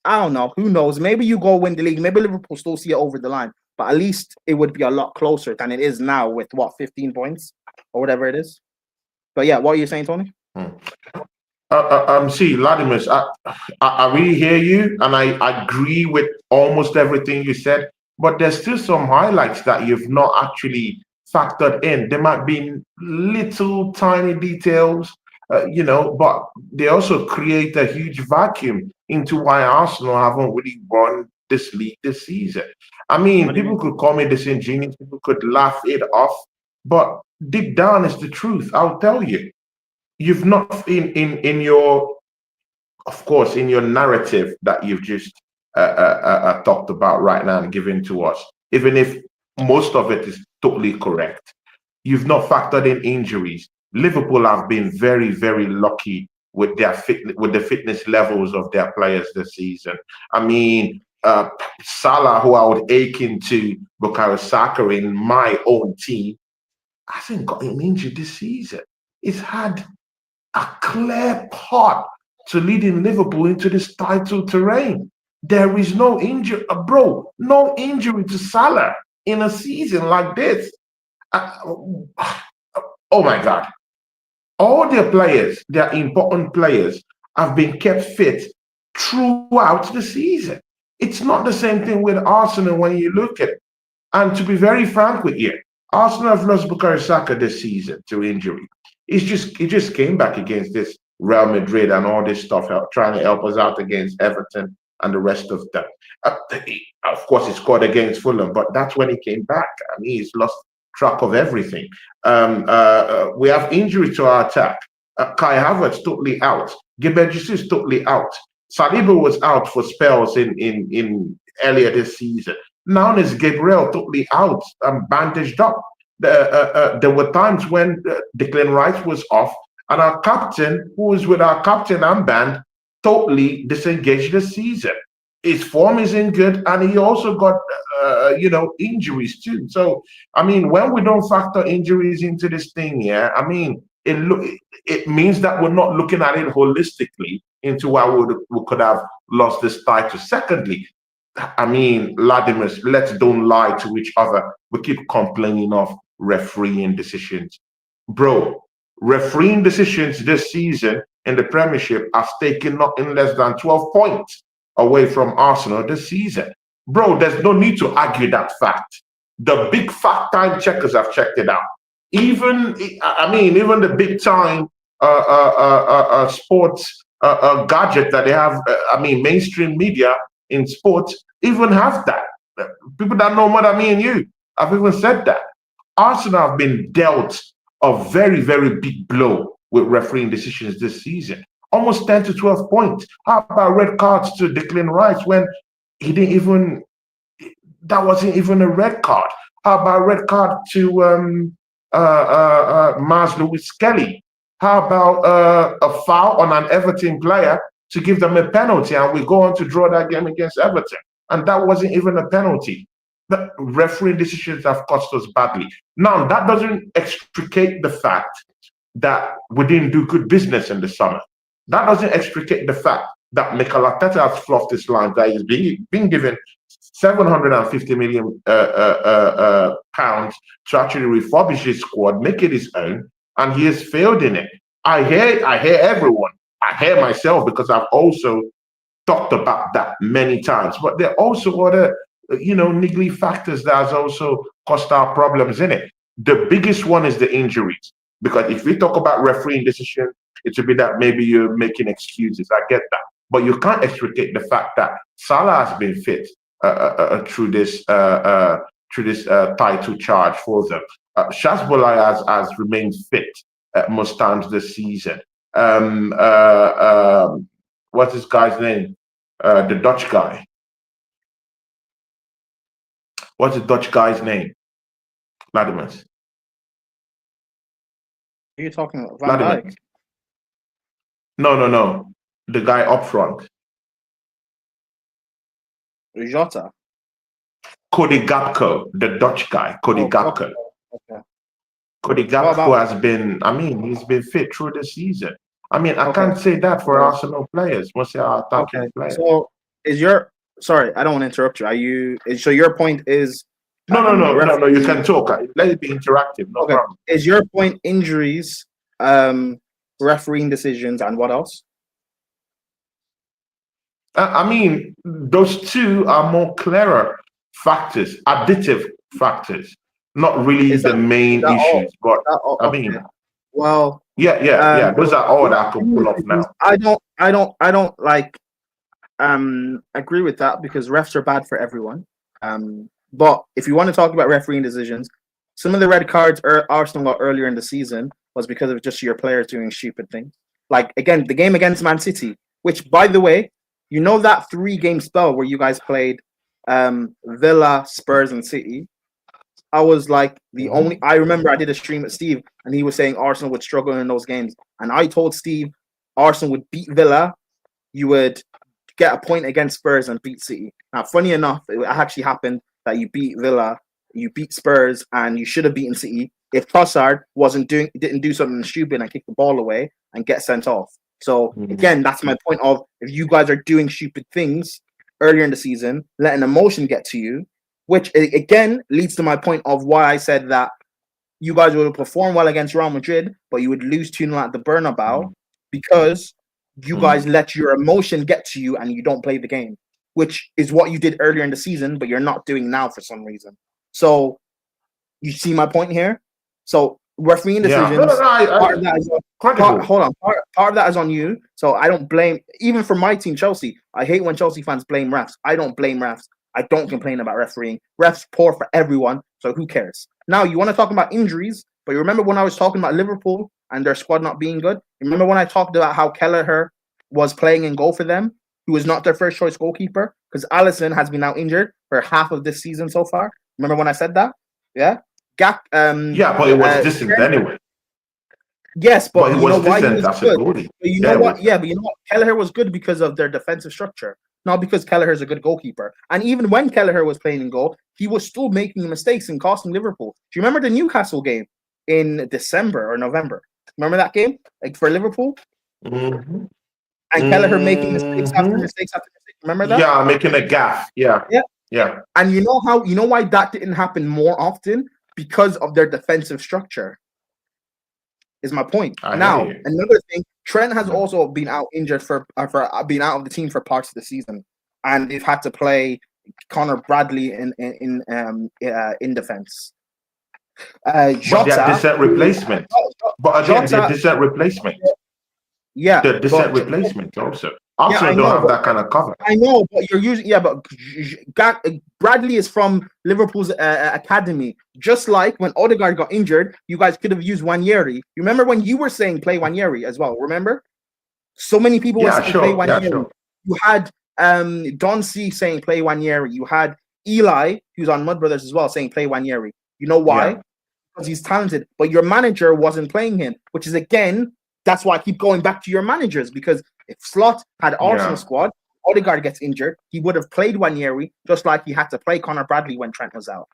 I don't know. Who knows? Maybe you go win the league. Maybe Liverpool still see it over the line, but at least it would be a lot closer than it is now with 15 points or whatever it is. But yeah, what are you saying, Tony? See, Latimus, I really hear you, and I agree with almost everything you said. But there's still some highlights that you've not actually factored in. There might be little tiny details, but they also create a huge vacuum into why Arsenal haven't really won this league this season. I mean, people could call me disingenuous, people could laugh it off, but deep down is the truth. I'll tell you. You've not in your narrative that you've just talked about right now and given to us, even if most of it is totally correct. You've not factored in injuries. Liverpool have been very, very lucky with the fitness levels of their players this season. I mean, Salah, who I would ache into Bukayo Saka in my own team, hasn't gotten injured this season. He's had a clear path to leading Liverpool into this title terrain. There is no injury, bro, no injury to Salah in a season like this. Uh, oh my God. All their players, their important players, have been kept fit throughout the season. It's not the same thing with Arsenal when you look at it. And to be very frank with you, Arsenal have lost Bukayo Saka this season to injury. He just came back against this Real Madrid and all this stuff, trying to help us out against Everton and the rest of them. Of course, he scored against Fulham, but that's when he came back. I mean, he's lost track of everything. We have injury to our attack. Kai Havertz totally out. Gabriel Jesus totally out. Saliba was out for spells in earlier this season. Now is Gabriel totally out and bandaged up. There were times when Declan Rice was off, and our captain, who was with our captain armband, totally disengaged this season. His form isn't good, and he also got injuries too. So I mean, when we don't factor injuries into this thing, yeah, I mean, it means that we're not looking at it holistically into why we could have lost this title. Secondly, I mean, Ladimus, let's don't lie to each other. We keep complaining of refereeing decisions. Bro, refereeing decisions this season in the Premiership has taken nothing less than 12 points away from Arsenal this season. Bro, there's no need to argue that fact. The big fact time checkers have checked it out. Even the big time sports gadget that they have, mainstream media in sports even have that. People that know more than me and you have even said that. Arsenal have been dealt a very, very big blow with refereeing decisions this season. Almost 10 to 12 points. How about red cards to Declan Rice when he didn't even, that wasn't even a red card? How about red card to Mars Lewis Kelly? How about a foul on an Everton player to give them a penalty, and we go on to draw that game against Everton? And that wasn't even a penalty. The refereeing decisions have cost us badly. Now, that doesn't extricate the fact that we didn't do good business in the summer. That doesn't extricate the fact that Mikel Arteta has fluffed his line, that he's being given 750 million pounds to actually refurbish his squad, make it his own, and he has failed in it. I hear everyone. I hear myself, because I've also talked about that many times. But there are also other, niggly factors that has also caused our problems in it. The biggest one is the injuries. Because if we talk about refereeing decision, it would be that maybe you're making excuses. I get that. But you can't extricate the fact that Salah has been fit through this title charge for them. Shazbolai has remained fit most times this season. What's this guy's name? The Dutch guy. What's the Dutch guy's name? Vladimir. Are you talking about Van Dijk? No. The guy up front. Jota. Cody Gakpo, the Dutch guy. Cody Gakpo. Okay. Cody Gakpo has been, he's been fit through the season. I can't say that for Arsenal players. Mostly our attacking players. So sorry, I don't want to interrupt you. So your point is No, you can talk. Let it be interactive. No problem. Is your point injuries, refereeing decisions, and what else? Those two are more clearer factors, additive factors, not really the main issues. But well, yeah. Those are all that I can pull up now. I don't like agree with that, because refs are bad for everyone. But if you want to talk about refereeing decisions, some of the red cards Arsenal got earlier in the season was because of just your players doing stupid things. Like, again, the game against Man City, which, by the way, that 3-game spell where you guys played Villa, Spurs, and City. I was like I remember I did a stream with Steve, and he was saying Arsenal would struggle in those games. And I told Steve Arsenal would beat Villa, you would get a point against Spurs and beat City. Now, funny enough, it actually happened that you beat Villa, you beat Spurs, and you should have beaten City. if Trossard didn't do something stupid and kick the ball away and get sent off. So again, that's my point of if you guys are doing stupid things earlier in the season, letting emotion get to you, which again leads to my point of why I said that you guys would perform well against Real Madrid, but you would lose 2-0 at the Bernabeu because you guys let your emotion get to you and you don't play the game, which is what you did earlier in the season, but you're not doing now for some reason. So you see my point here? So refereeing decisions, part of that is on you. So I don't blame, even for my team, Chelsea. I hate when Chelsea fans blame refs. I don't blame refs. I don't complain about refereeing. Refs poor for everyone, so who cares? Now, you want to talk about injuries, but you remember when I was talking about Liverpool and their squad not being good? You remember when I talked about how Kelleher was playing in goal for them, who was not their first choice goalkeeper? Because Alisson has been now injured for half of this season so far. Remember when I said that? Yeah? But it was distant anyway. Yes, but you know why he was good? But you know what? Yeah, but you know what? Kelleher was good because of their defensive structure, not because Kelleher is a good goalkeeper. And even when Kelleher was playing in goal, he was still making mistakes and costing Liverpool. Do you remember the Newcastle game in December or November? Remember that game, like for Liverpool? Mm-hmm. And Kelleher making mistakes after mistakes after mistakes. Remember that? Yeah, making a gaff. Yeah. And you know why that didn't happen more often? Because of their defensive structure. Is my point. Now, another thing, Trent has also been out injured for being out of the team for parts of the season, and they've had to play Connor Bradley in defense. Jota, they're decent replacement. But again, they're decent replacement. Yeah, they're decent replacement also. Arsenal don't have that kind of cover. I know, but you're using but Bradley is from Liverpool's academy. Just like when Odegaard got injured, you guys could have used Wanyeri. You remember when you were saying play Wanyeri as well? Remember? So many people were saying play Wanyeri. Sure. You had Don C saying play Wanyeri. You had Eli, who's on Mud Brothers as well, saying play Wanyeri. You know why? Yeah. Because he's talented, but your manager wasn't playing him, which is again, that's why I keep going back to your managers, because if Slot had Arsenal squad, Odegaard gets injured, he would have played Wanyeri just like he had to play Connor Bradley when Trent was out.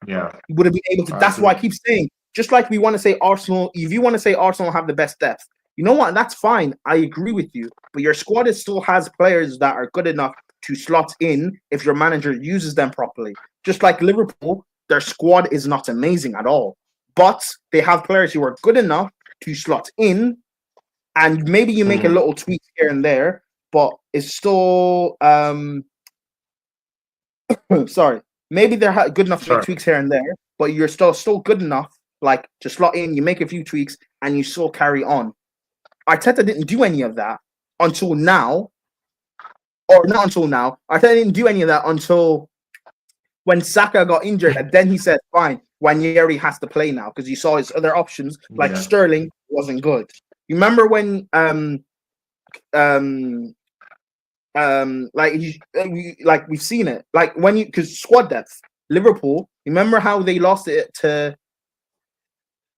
Yeah. He would have been able to. That's why I keep saying, just like we want to say Arsenal, if you want to say Arsenal have the best depth, you know what? That's fine. I agree with you. But your squad still has players that are good enough to slot in if your manager uses them properly. Just like Liverpool, their squad is not amazing at all. But they have players who are good enough to slot in. And maybe you make a little tweak here and there, but it's still sorry. Maybe they're good enough to make tweaks here and there, but you're still good enough, like to slot in. You make a few tweaks, and you still carry on. Arteta didn't do any of that until now, or not until now. Arteta didn't do any of that until when Saka got injured, and then he said, "Fine, Wanyeri has to play now," because you saw his other options, like Sterling, wasn't good. You remember when we've seen it, like when you, because squad depth, Liverpool, remember how they lost it to,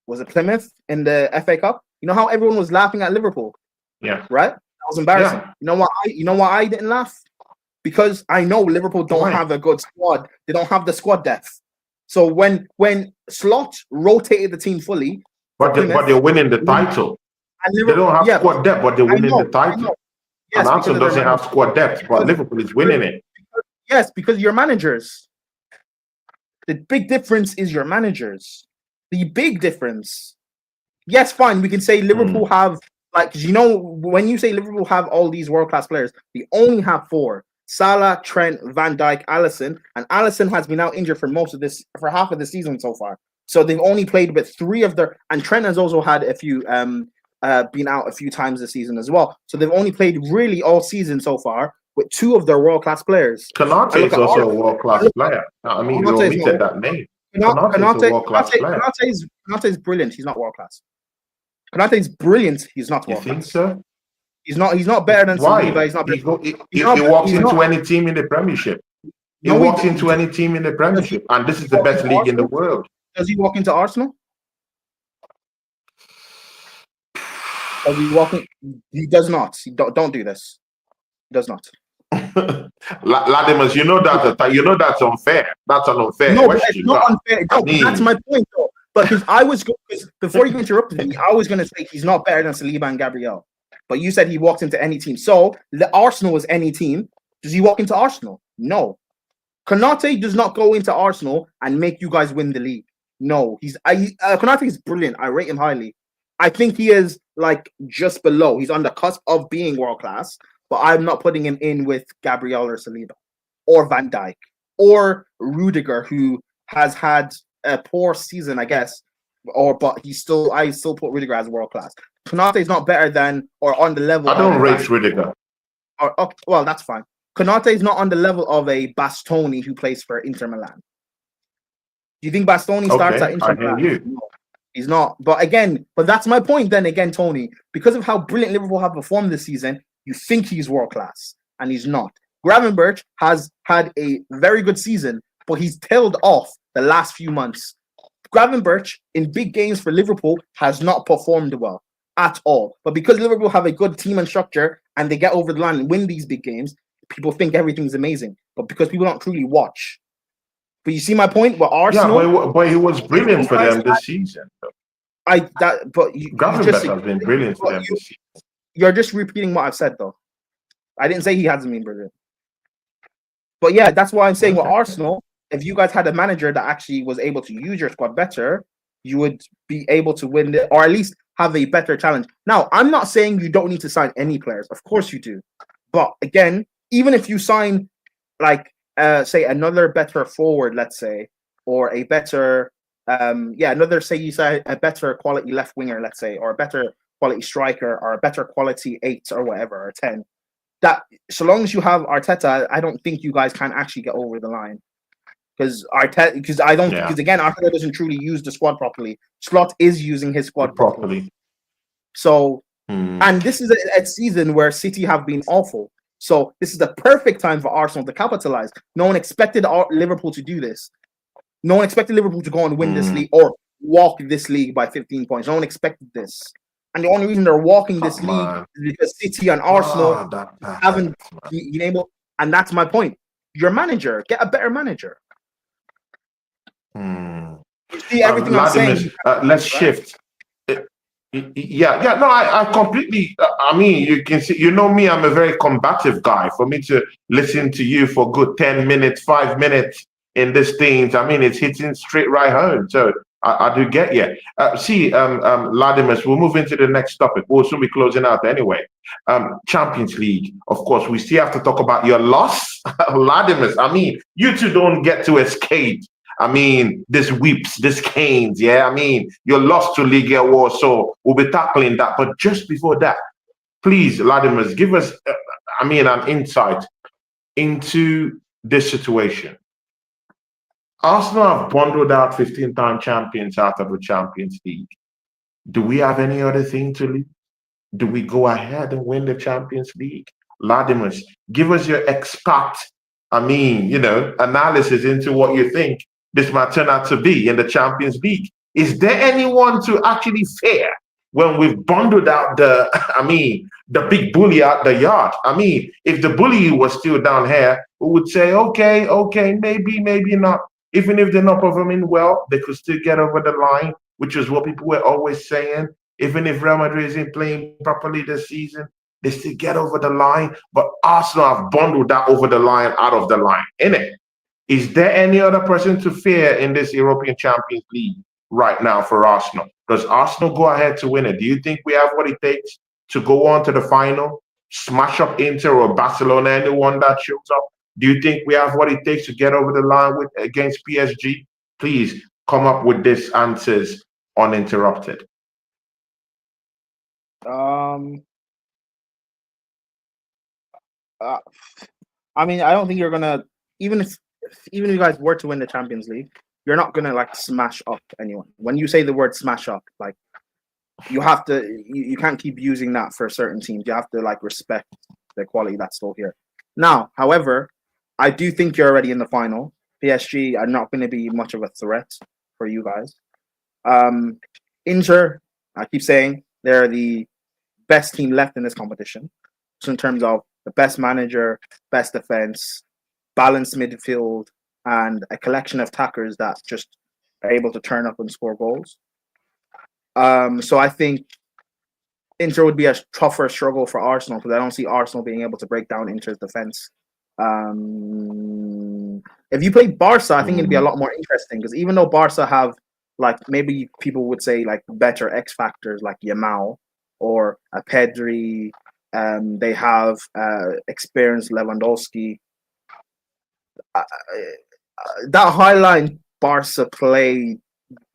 was it Plymouth in the FA Cup? You know how everyone was laughing at Liverpool? Yeah. Right? That was embarrassing. Yeah. You know why I didn't laugh? Because I know Liverpool don't have a good squad. They don't have the squad depth. So when Slot rotated the team fully, but they're winning the title. They don't have squad depth, but they're winning the title. Yes, and Arsenal doesn't have squad depth, but Liverpool is winning it. Yes, because your managers. The big difference is your managers. The big difference. Yes, fine. We can say Liverpool have, like, you know, when you say Liverpool have all these world-class players, they only have 4. Salah, Trent, Van Dijk, Alisson. And Alisson has been out injured for half of the season so far. So they've only played with 3 of their, and Trent has also had a few, been out a few times this season as well. So they've only played really all season so far with 2 of their world-class players. Konate is also a world-class player. I mean, you omitted that name. Konate is a world-class player. Konate is brilliant. He's not world-class. Konate is brilliant. He's not world-class. You think so? He's not better than Saliba. He's not better. He walks into any team in the Premiership. He walks into any team in the Premiership. And this is the best league in the world. Does he walk into Arsenal? Does he walk in? He does not. Don't do this. He does not. Latimus, you know that's unfair. That's an unfair question. It's not unfair. No, that's my point, though. But because before you interrupted me, I was going to say he's not better than Saliba and Gabriel. But you said he walked into any team. So the Arsenal is any team. Does he walk into Arsenal? No. Konate does not go into Arsenal and make you guys win the league. No, Konate is brilliant. I rate him highly. I think he is like just below. He's on the cusp of being world class, but I'm not putting him in with Gabriel or Saliba or Van Dijk or Rudiger, who has had a poor season, I guess. But I still put Rudiger as world class. Konate is not better than or on the level. I don't rate Rudiger. Well, that's fine. Konate is not on the level of a Bastoni who plays for Inter Milan. Do you think Bastoni starts at Inter Milan? No, he's not. But that's my point then again, Tony. Because of how brilliant Liverpool have performed this season, you think he's world class, and he's not. Gravenberch has had a very good season, but he's tailed off the last few months. Gravenberch in big games for Liverpool has not performed well at all. But because Liverpool have a good team and structure and they get over the line and win these big games, people think everything's amazing. But because people don't truly watch. But you see my point? With Arsenal, yeah, but he was brilliant for them this season. Gravenberch has been brilliant for them this season. You're just repeating what I've said, though. I didn't say he hasn't been brilliant. But yeah, that's why I'm saying with Arsenal, if you guys had a manager that actually was able to use your squad better, you would be able to win it, or at least have a better challenge. Now, I'm not saying you don't need to sign any players. Of course you do. But again, even if you sign, say, another better forward, let's say, or a better, you say a better quality left winger, let's say, or a better quality striker, or a better quality 8 or whatever, or 10, that so long as you have Arteta, I don't think you guys can actually get over the line. Because Arteta doesn't truly use the squad properly. Slot is using his squad properly. So, and this is a season where City have been awful. So this is the perfect time for Arsenal to capitalize. No one expected Liverpool to do this. No one expected Liverpool to go and win this league or walk this league by 15 points. No one expected this. And the only reason they're walking this league is because City and Arsenal haven't been able. And that's my point. Your manager, get a better manager. You see everything I'm saying. Let's shift. I completely. I mean, you can see. You know me. I'm a very combative guy. For me to listen to you for good 10 minutes, 5 minutes in this thing, I mean, it's hitting straight right home. So I do get you. Ladimus, we'll move into the next topic. We'll soon be closing out anyway. Champions League, of course, we still have to talk about your loss. Ladimus, I mean, you two don't get to escape. I mean, this whips, this canes, yeah? I mean, you're lost to Legia Warsaw. We'll be tackling that. But just before that, please, Ladimus, give us, an insight into this situation. Arsenal have bundled out 15-time champions out of the Champions League. Do we have any other thing to leave? Do we go ahead and win the Champions League? Ladimus, give us your analysis into what you think this might turn out to be in the Champions League. Is there anyone to actually fear when we've bundled out the big bully out the yard? I mean, if the bully was still down here, we would say, okay, maybe not. Even if they're not performing well, they could still get over the line, which is what people were always saying. Even if Real Madrid isn't playing properly this season, they still get over the line. But Arsenal have bundled that over the line, out of the line, innit? Is there any other person to fear in this European Champions League right now for Arsenal? Does Arsenal go ahead to win it? Do you think we have what it takes to go on to the final, smash up Inter or Barcelona, anyone that shows up? Do you think we have what it takes to get over the line against PSG? Please come up with these answers uninterrupted. I don't think you're gonna, even if you guys were to win the Champions League, you're not gonna smash up anyone. When you say the word smash up, you have to, you can't keep using that for certain teams. You have to respect the quality that's still here. Now, however, I do think you're already in the final. PSG are not going to be much of a threat for you guys. Inter, I keep saying they're the best team left in this competition. So in terms of the best manager, best defense, balanced midfield, and a collection of attackers that just are able to turn up and score goals. So I think Inter would be a tougher struggle for Arsenal because I don't see Arsenal being able to break down Inter's defense. If you play Barca, I think it'd be a lot more interesting because even though Barca have like maybe people would say like better X factors like Yamal or a Pedri, they have experienced Lewandowski. That high line Barca play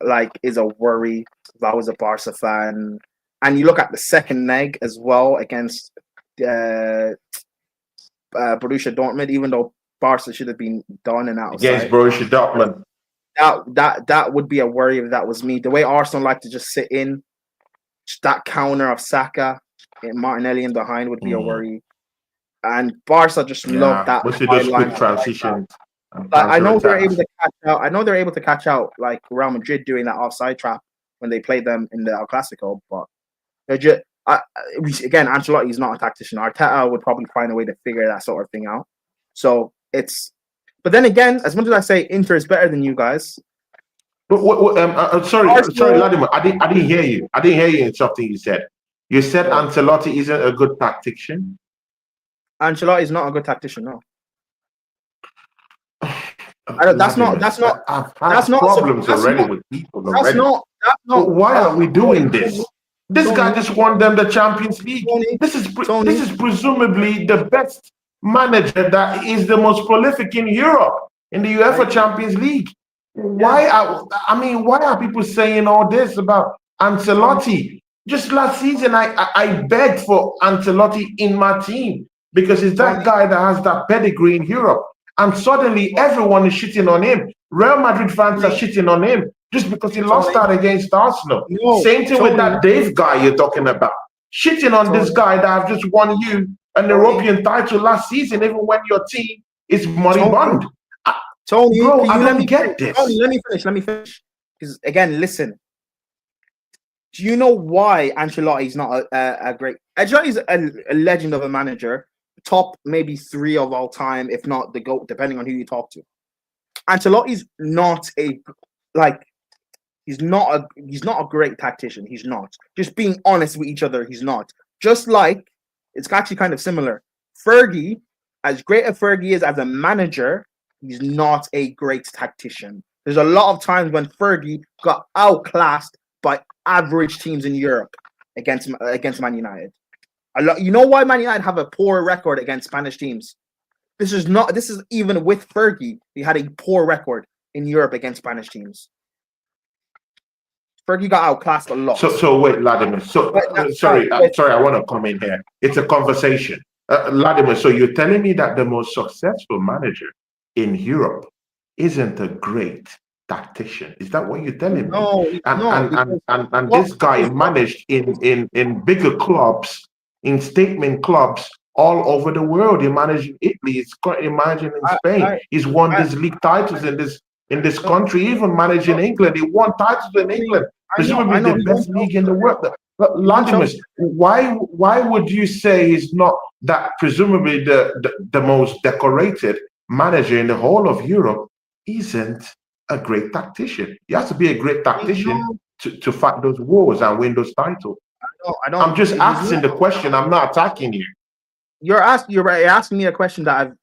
like is a worry. If I was a Barca fan, and you look at the second leg as well against Borussia Dortmund, even though Barca should have been done and outside. Against Borussia Dortmund. That would be a worry if that was me. The way Arsenal like to just sit in, that counter of Saka and Martinelli in behind would be a worry. And Barca just love that. What's those quick transitions? I know they're able to catch out. I know they're able to catch out like Real Madrid doing that offside trap when they played them in the El Clasico. But they're just again, Ancelotti is not a tactician. Arteta would probably find a way to figure that sort of thing out. So it's. But then again, as much as I say Inter is better than you guys. Sorry, Vladimir. I didn't hear you. I didn't hear you in something you said. You said Ancelotti isn't a good tactician. Ancelotti is not a good tactician. No. That's not problems already with people already. Why are we doing this? This guy just won them the Champions League. This is presumably the best manager that is the most prolific in Europe in the UEFA Champions League. Why are people saying all this about Ancelotti? Just last season, I begged for Ancelotti in my team because it's that guy that has that pedigree in Europe. And suddenly everyone is shitting on him. Real Madrid fans are shitting on him just because he lost out against Arsenal. Same thing with that Dave guy you're talking about. Shitting on this guy that have just won you an European title last season, even when your team is moribund. Tony, bro, I don't get this. Tony, let me finish. Because again, listen. Do you know why Ancelotti is not a great? Ancelotti is a legend of a manager. Top maybe 3 of all time, if not the GOAT, depending on who you talk to. Ancelotti's not he's not a great tactician. He's not. Just being honest with each other, he's not. Just like it's actually kind of similar. Fergie, as great as Fergie is as a manager, he's not a great tactician. There's a lot of times when Fergie got outclassed by average teams in Europe against Man United. You know why Man United have a poor record against Spanish teams? This is even with Fergie, he had a poor record in Europe against Spanish teams. Fergie got outclassed a lot. So wait, Vladimir. Sorry, I want to come in here. It's a conversation. Vladimir, so you're telling me that the most successful manager in Europe isn't a great tactician? Is that what you're telling me? No. And this guy managed in bigger clubs, in statement clubs all over the world. He managed in Italy. He's currently managing in Spain. He's won these league titles in this country. Even managed in England. He won titles in England. Presumably the best league in the world. Latimus, why would you say he's not that presumably the most decorated manager in the whole of Europe isn't a great tactician? He has to be a great tactician to fight those wars and win those titles. I'm just asking the question. I'm not attacking you. You're asking me a question that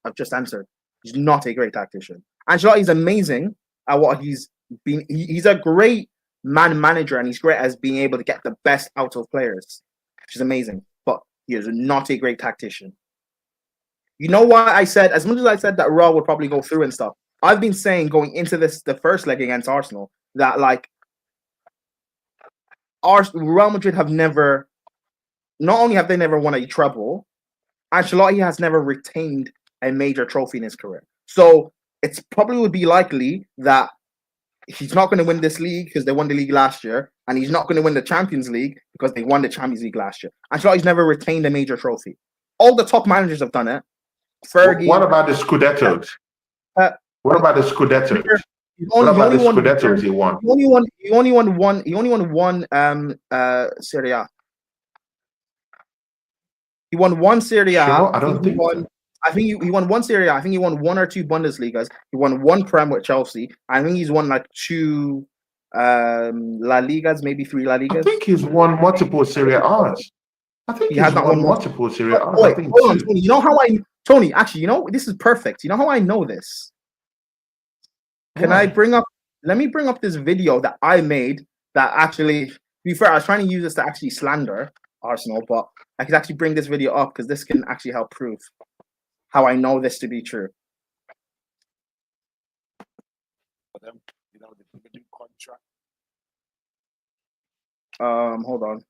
I've just answered. He's not a great tactician. Ancelotti is amazing at what he's been. He's a great manager, and he's great as being able to get the best out of players, which is amazing. But he is not a great tactician. You know why I said, as much as I said that Raw would probably go through and stuff, I've been saying going into the first leg against Arsenal that Real Madrid have never, not only have they never won a treble, Ancelotti has never retained a major trophy in his career. So it's probably would be likely that he's not going to win this league because they won the league last year, and he's not going to win the Champions League because they won the Champions League last year. Ancelotti's never retained a major trophy. All the top managers have done it. Fergie. What about the Scudettos? What about the Scudettos? What about the Scudettos he won? He only won one Serie A. He won one Serie A. Sure, I don't think so. I think he won one Serie A. I think he won 1 or 2 Bundesligas. He won 1 Prem with Chelsea. I think he's won like 2 La Ligas, maybe 3 La I Ligas. think he's won multiple Serie A's. I think He has not won multiple Serie A's. Wait, I think hold on, 2. Tony. You know how Tony, actually, you know, this is perfect. You know how I know this? Can I let me bring up this video that I made that actually, to be fair, I was trying to use this to actually slander Arsenal, but I could actually bring this video up because this can actually help prove how I know this to be true. For them, you know, the new contract. Hold on.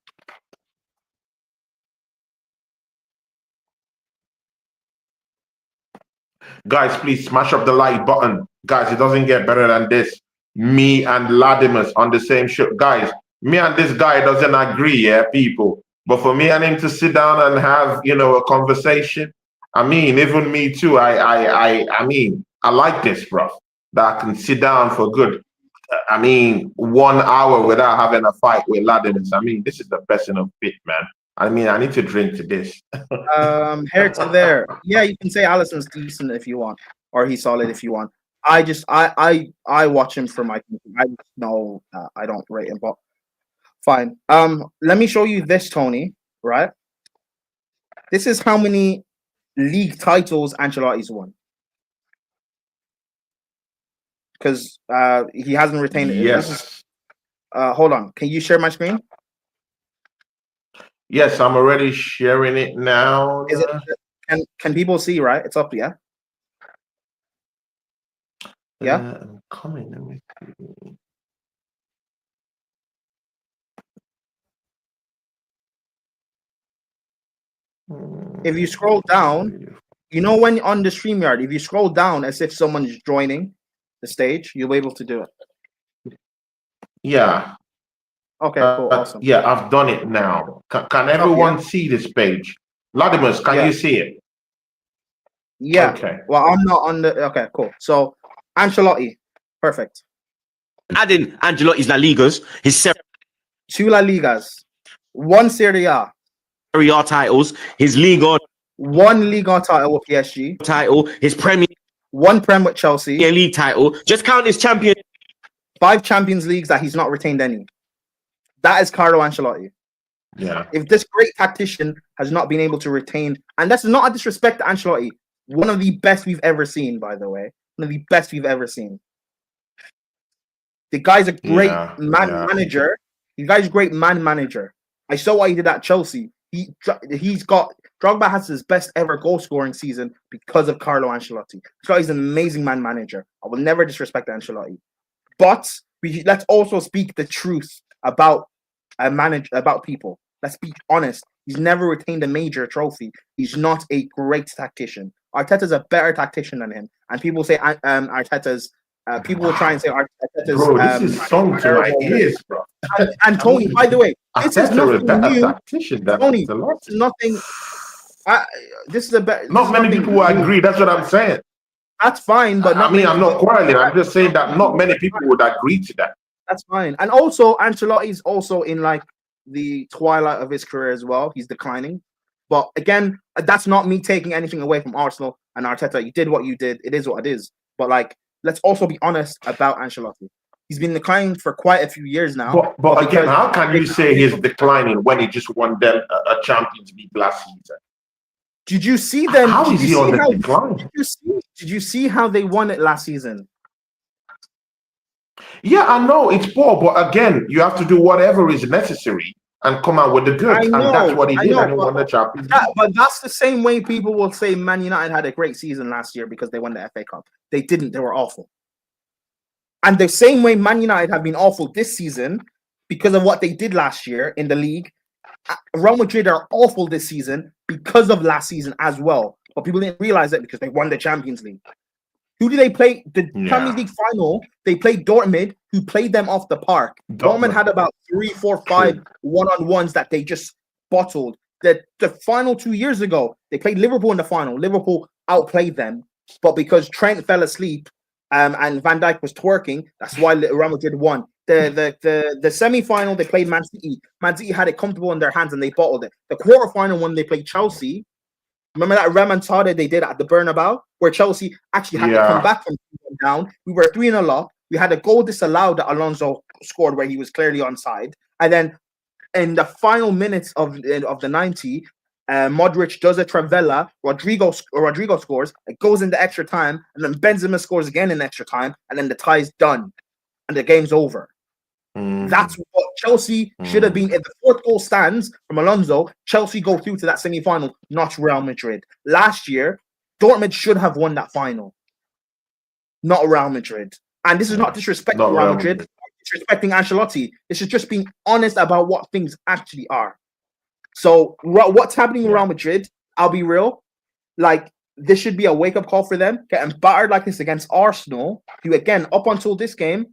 Guys, please smash up the like button. Guys, it doesn't get better than this. Me and Ladimus on the same show. Guys, me and this guy doesn't agree, yeah, people. But for me and him to sit down and have, you know, a conversation, I mean, even me too. I mean, I like this, bro. That I can sit down for good. I mean, 1 hour without having a fight with Ladimus. I mean, this is the best in a bit, man. I mean, I need to drink to this. Here to there. Yeah, you can say Alisson's decent if you want, or he's solid if you want. I watch him for my. I know I don't rate him, but fine. Let me show you this, Tony. Right. This is how many league titles Ancelotti's won. Because he hasn't retained it. Yes. Hold on. Can you share my screen? Yes, I'm already sharing it now. Can people see? Right, it's up. Yeah. Yeah. I'm coming. Let me see. If you scroll down, you know when on the StreamYard, if you scroll down as if someone's joining the stage, you'll be able to do it. Yeah. Okay, cool, awesome. Yeah, I've done it now. Can everyone see this page? Ladimus, can you see it? Yeah. Okay. Well, I'm not on the. Okay, cool. So, Ancelotti, perfect. Adding Ancelotti's La Ligas, his 2 La Ligas, 1 Serie A, Serie A titles, his Liga 1 Liga title with PSG, title, his Premier 1 Prem with Chelsea, League title. Just count his champion. 5 Champions Leagues that he's not retained any. That is Carlo Ancelotti. Yeah. If this great tactician has not been able to retain, and that's not a disrespect to Ancelotti, one of the best we've ever seen, by the way. One of the best we've ever seen. The guy's a great manager. The guy's a great man manager. I saw what he did at Chelsea. Drogba has his best ever goal scoring season because of Carlo Ancelotti. He's an amazing man manager. I will never disrespect Ancelotti. But let's also speak the truth about people. Let's be honest. He's never retained a major trophy. He's not a great tactician. Arteta's a better tactician than him. And people say Arteta's. People will try and say Arteta's. Bro, this is song to my ears, bro. And Tony, by the way, this is nothing new. Tony, this is nothing. This is a better. Not many people will agree. That's what I'm saying. That's fine, but I mean, I'm not quarreling. I'm just saying that not many people would agree to that. That's fine. And also, Ancelotti's also in like the twilight of his career as well. He's declining. But again, that's not me taking anything away from Arsenal and Arteta. You did what you did. It is what it is. But like, let's also be honest about Ancelotti. He's been declining for quite a few years now. But again, how can you say he's declining when he just won them a Champions League last season? Did you see them? How is he on the decline? Did you see how they won it last season? Yeah, I know it's poor, but again, you have to do whatever is necessary and come out with the goods. And that's what he did, and he won the Champions League. But that's the same way people will say Man United had a great season last year because they won the FA Cup. They didn't. They were awful. And the same way Man United have been awful this season because of what they did last year in the league. Real Madrid are awful this season because of last season as well. But people didn't realize it because they won the Champions League. Who did they play? The Champions League final, they played Dortmund, who played them off the park. Dortmund had about 3, 4, 5 one-on-ones that they just bottled. The final 2 years ago, they played Liverpool in the final. Liverpool outplayed them. But because Trent fell asleep and Van Dijk was twerking, that's why Real Madrid won. The semi-final, they played Man City. Man City had it comfortable in their hands and they bottled it. The quarter-final, when they played Chelsea, Remember that remontada they did at the Bernabeu, where Chelsea actually had to come back from 2-1 down. We were 3-0 up. We had a goal disallowed that Alonso scored where he was clearly onside. And then in the final minutes of the 90, Modric does a Travella, Rodrigo scores, it goes into extra time, and then Benzema scores again in extra time, and then the tie's done, and the game's over. That's what Chelsea should have been. If the fourth goal stands from Alonso, Chelsea go through to that semi-final, not Real Madrid. Last year, Dortmund should have won that final, not Real Madrid. And this is not disrespecting Real Madrid, disrespecting Ancelotti. This is just being honest about what things actually are. So what's happening in Real Madrid, I'll be real, like, this should be a wake-up call for them. Getting battered like this against Arsenal, who, again, up until this game,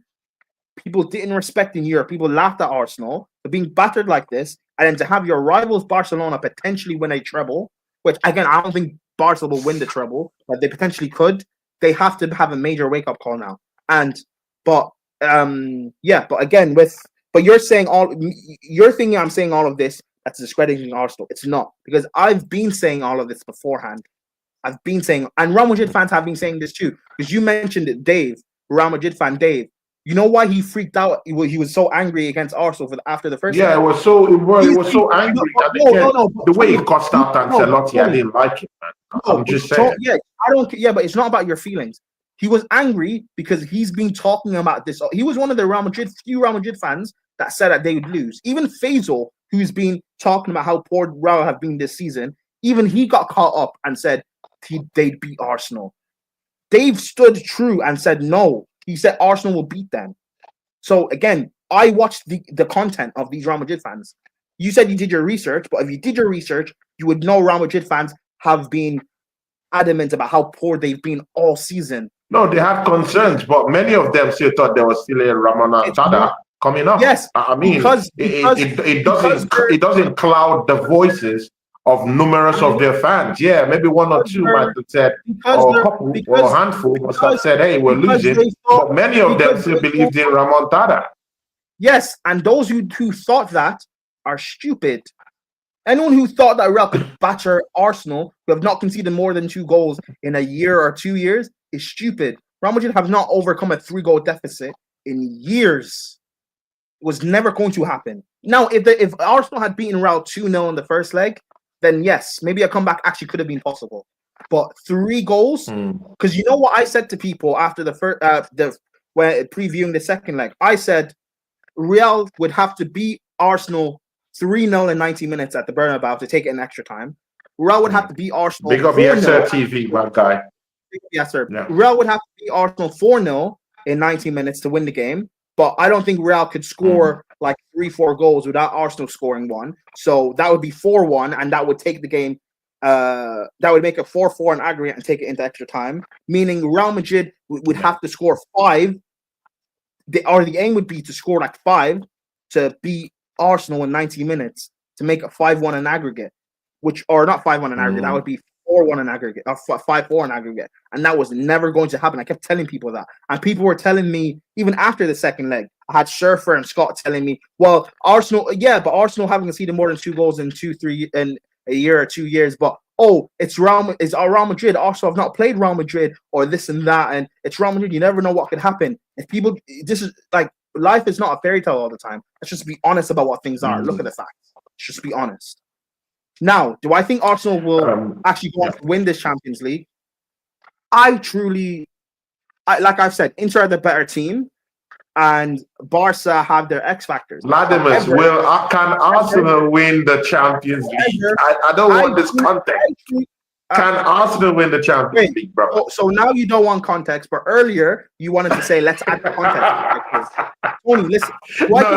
people didn't respect in Europe. People laughed at Arsenal for being battered like this, and then to have your rivals Barcelona potentially win a treble, which, again, I don't think Barcelona will win the treble, but they potentially could. They have to have a major wake-up call now. But again, you're saying you're thinking I'm saying all of this that's discrediting Arsenal. It's not, because I've been saying all of this beforehand. I've been saying, and Real Madrid fans have been saying this too, because you mentioned it, Dave, Real Madrid fan Dave. You know why he freaked out? He was so angry against Arsenal after the first. Yeah, it was so angry. The way he cussed out Ancelotti, I didn't like it, man. I'm just saying. I don't. Yeah, but it's not about your feelings. He was angry because he's been talking about this. He was one of the few Real Madrid fans that said that they would lose. Even Faisal, who's been talking about how poor Real have been this season, even he got caught up and said they'd beat Arsenal. Dave stood true and said no. He said Arsenal will beat them. So again, I watched the content of these Real Madrid fans. You said you did your research, but if you did your research, you would know Real Madrid fans have been adamant about how poor they've been all season. No, they have concerns, but many of them still thought there was still a Ramonada coming up. Yes, I mean, it doesn't cloud the voices of numerous of their fans. Yeah, maybe one or two might have said, or a couple, or a handful must have said, hey, we're losing. But many of them still believed in Ramontada. Yes, and those who thought that are stupid. Anyone who thought that Real could batter Arsenal, who have not conceded more than 2 goals in a year or 2 years, is stupid. Real Madrid have not overcome a 3-goal deficit in years. It was never going to happen. Now, if Arsenal had beaten Real 2-0 in the first leg, then yes, maybe a comeback actually could have been possible. But 3 goals, because you know what I said to people after the first, when previewing the second leg, I said Real would have to beat Arsenal 3-0 in 90 minutes at the Bernabeu to take it in extra time. Real would have to beat Arsenal. Big up ESR TV, my guy. Yes, sir. Yeah. Real would have to beat Arsenal 4-0 in 90 minutes to win the game. But I don't think Real could score like 3-4 goals without Arsenal scoring one. So that would be 4-1, and that would take the game. That would make it 4-4 in aggregate and take it into extra time. Meaning Real Madrid would have to score 5. The aim would be to score like 5 to beat Arsenal in 90 minutes to make it 5-1 in aggregate, or not 5-1 in aggregate. That would be 4-1 in aggregate, or 5-4 in aggregate, and that was never going to happen. I kept telling people that, and people were telling me even after the second leg. I had Scherfer and Scott telling me, "Well, Arsenal, but Arsenal haven't conceded more than 2 goals in a year or 2 years." But it's Real Madrid. Arsenal have not played Real Madrid, or this and that, and it's Real Madrid. You never know what could happen. If people, this is like life is not a fairy tale all the time. Let's just be honest about what things are. Look at the facts. Let's just be honest. Now, do I think Arsenal will actually go on to win this Champions League? Like I've said, Inter are the better team, and Barca have their X factors. Ladimus, can Arsenal win the Champions League? I don't want this context. Can Arsenal win the Champions League, bro? So now you don't want context, but earlier you wanted to say, let's add the context. Tony, listen. No.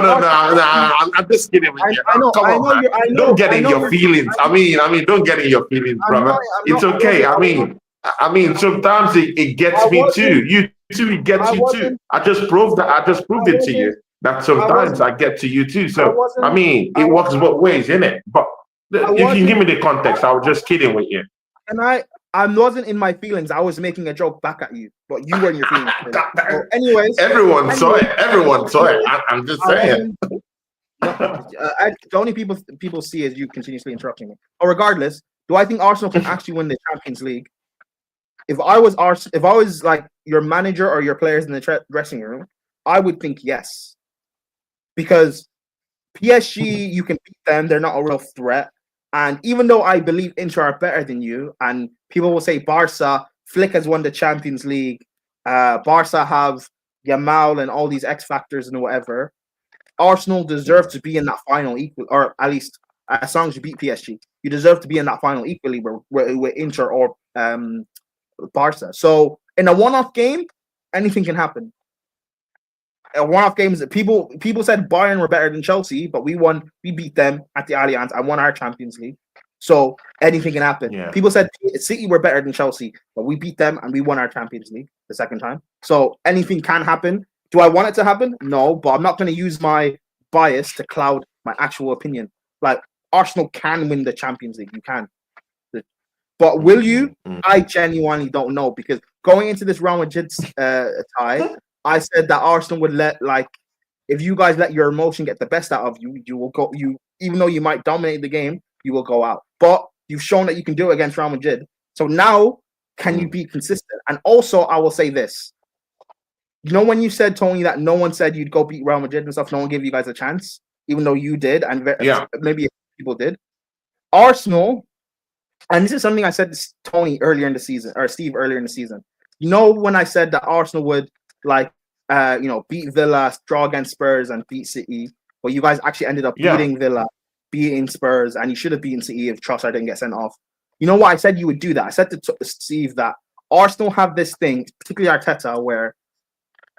I'm just kidding with you. Come on, man. Don't get in your feelings. I mean, don't get in your feelings, brother. It's okay. I mean, sometimes it gets me too. You too, it gets you too. I just proved it to you that sometimes I get to you too. So I mean, it works both ways, innit? But if you can give me the context, I was just kidding with you. And I wasn't in my feelings. I was making a joke back at you, but you were in your feelings. So anyways, everyone saw it. I'm just saying. The only people see is you continuously interrupting me. But regardless, Do I think Arsenal can actually win the Champions League? If I was like your manager or your players in the dressing room, I would think yes, because PSG, you can beat them; they're not a real threat. And even though I believe Inter are better than you, and people will say Barca, Flick has won the Champions League, Barca have Yamal and all these X factors and whatever. Arsenal deserve to be in that final equal, or at least as long as you beat PSG, you deserve to be in that final equally with Inter or Barca. So in a one-off game, anything can happen. A one-off game is that people said Bayern were better than Chelsea, but we beat them at the Allianz. I won our Champions League. So anything can happen. Yeah. People said City were better than Chelsea, but we beat them and we won our Champions League the second time. So anything can happen. Do I want it to happen? No, but I'm not going to use my bias to cloud my actual opinion. Like, Arsenal can win the Champions League. You can. But will you? I genuinely don't know, because going into this Real Madrid tie, I said that Arsenal would if you guys let your emotion get the best out of you, you will go. Even though you might dominate the game, you will go out. But you've shown that you can do it against Real Madrid. So now, can you be consistent? And also, I will say this. You know, when you said, Tony, that no one said you'd go beat Real Madrid and stuff, no one gave you guys a chance, even though you did, and maybe people did. Arsenal, and this is something I said to Tony earlier in the season, or Steve earlier in the season. You know, when I said that Arsenal would beat Villa, draw against Spurs, and beat City, but you guys actually ended up beating Villa, beating Spurs, and you should have beaten City if Trossard didn't get sent off. You know what? I said you would do that. I said to Steve that Arsenal have this thing, particularly Arteta, where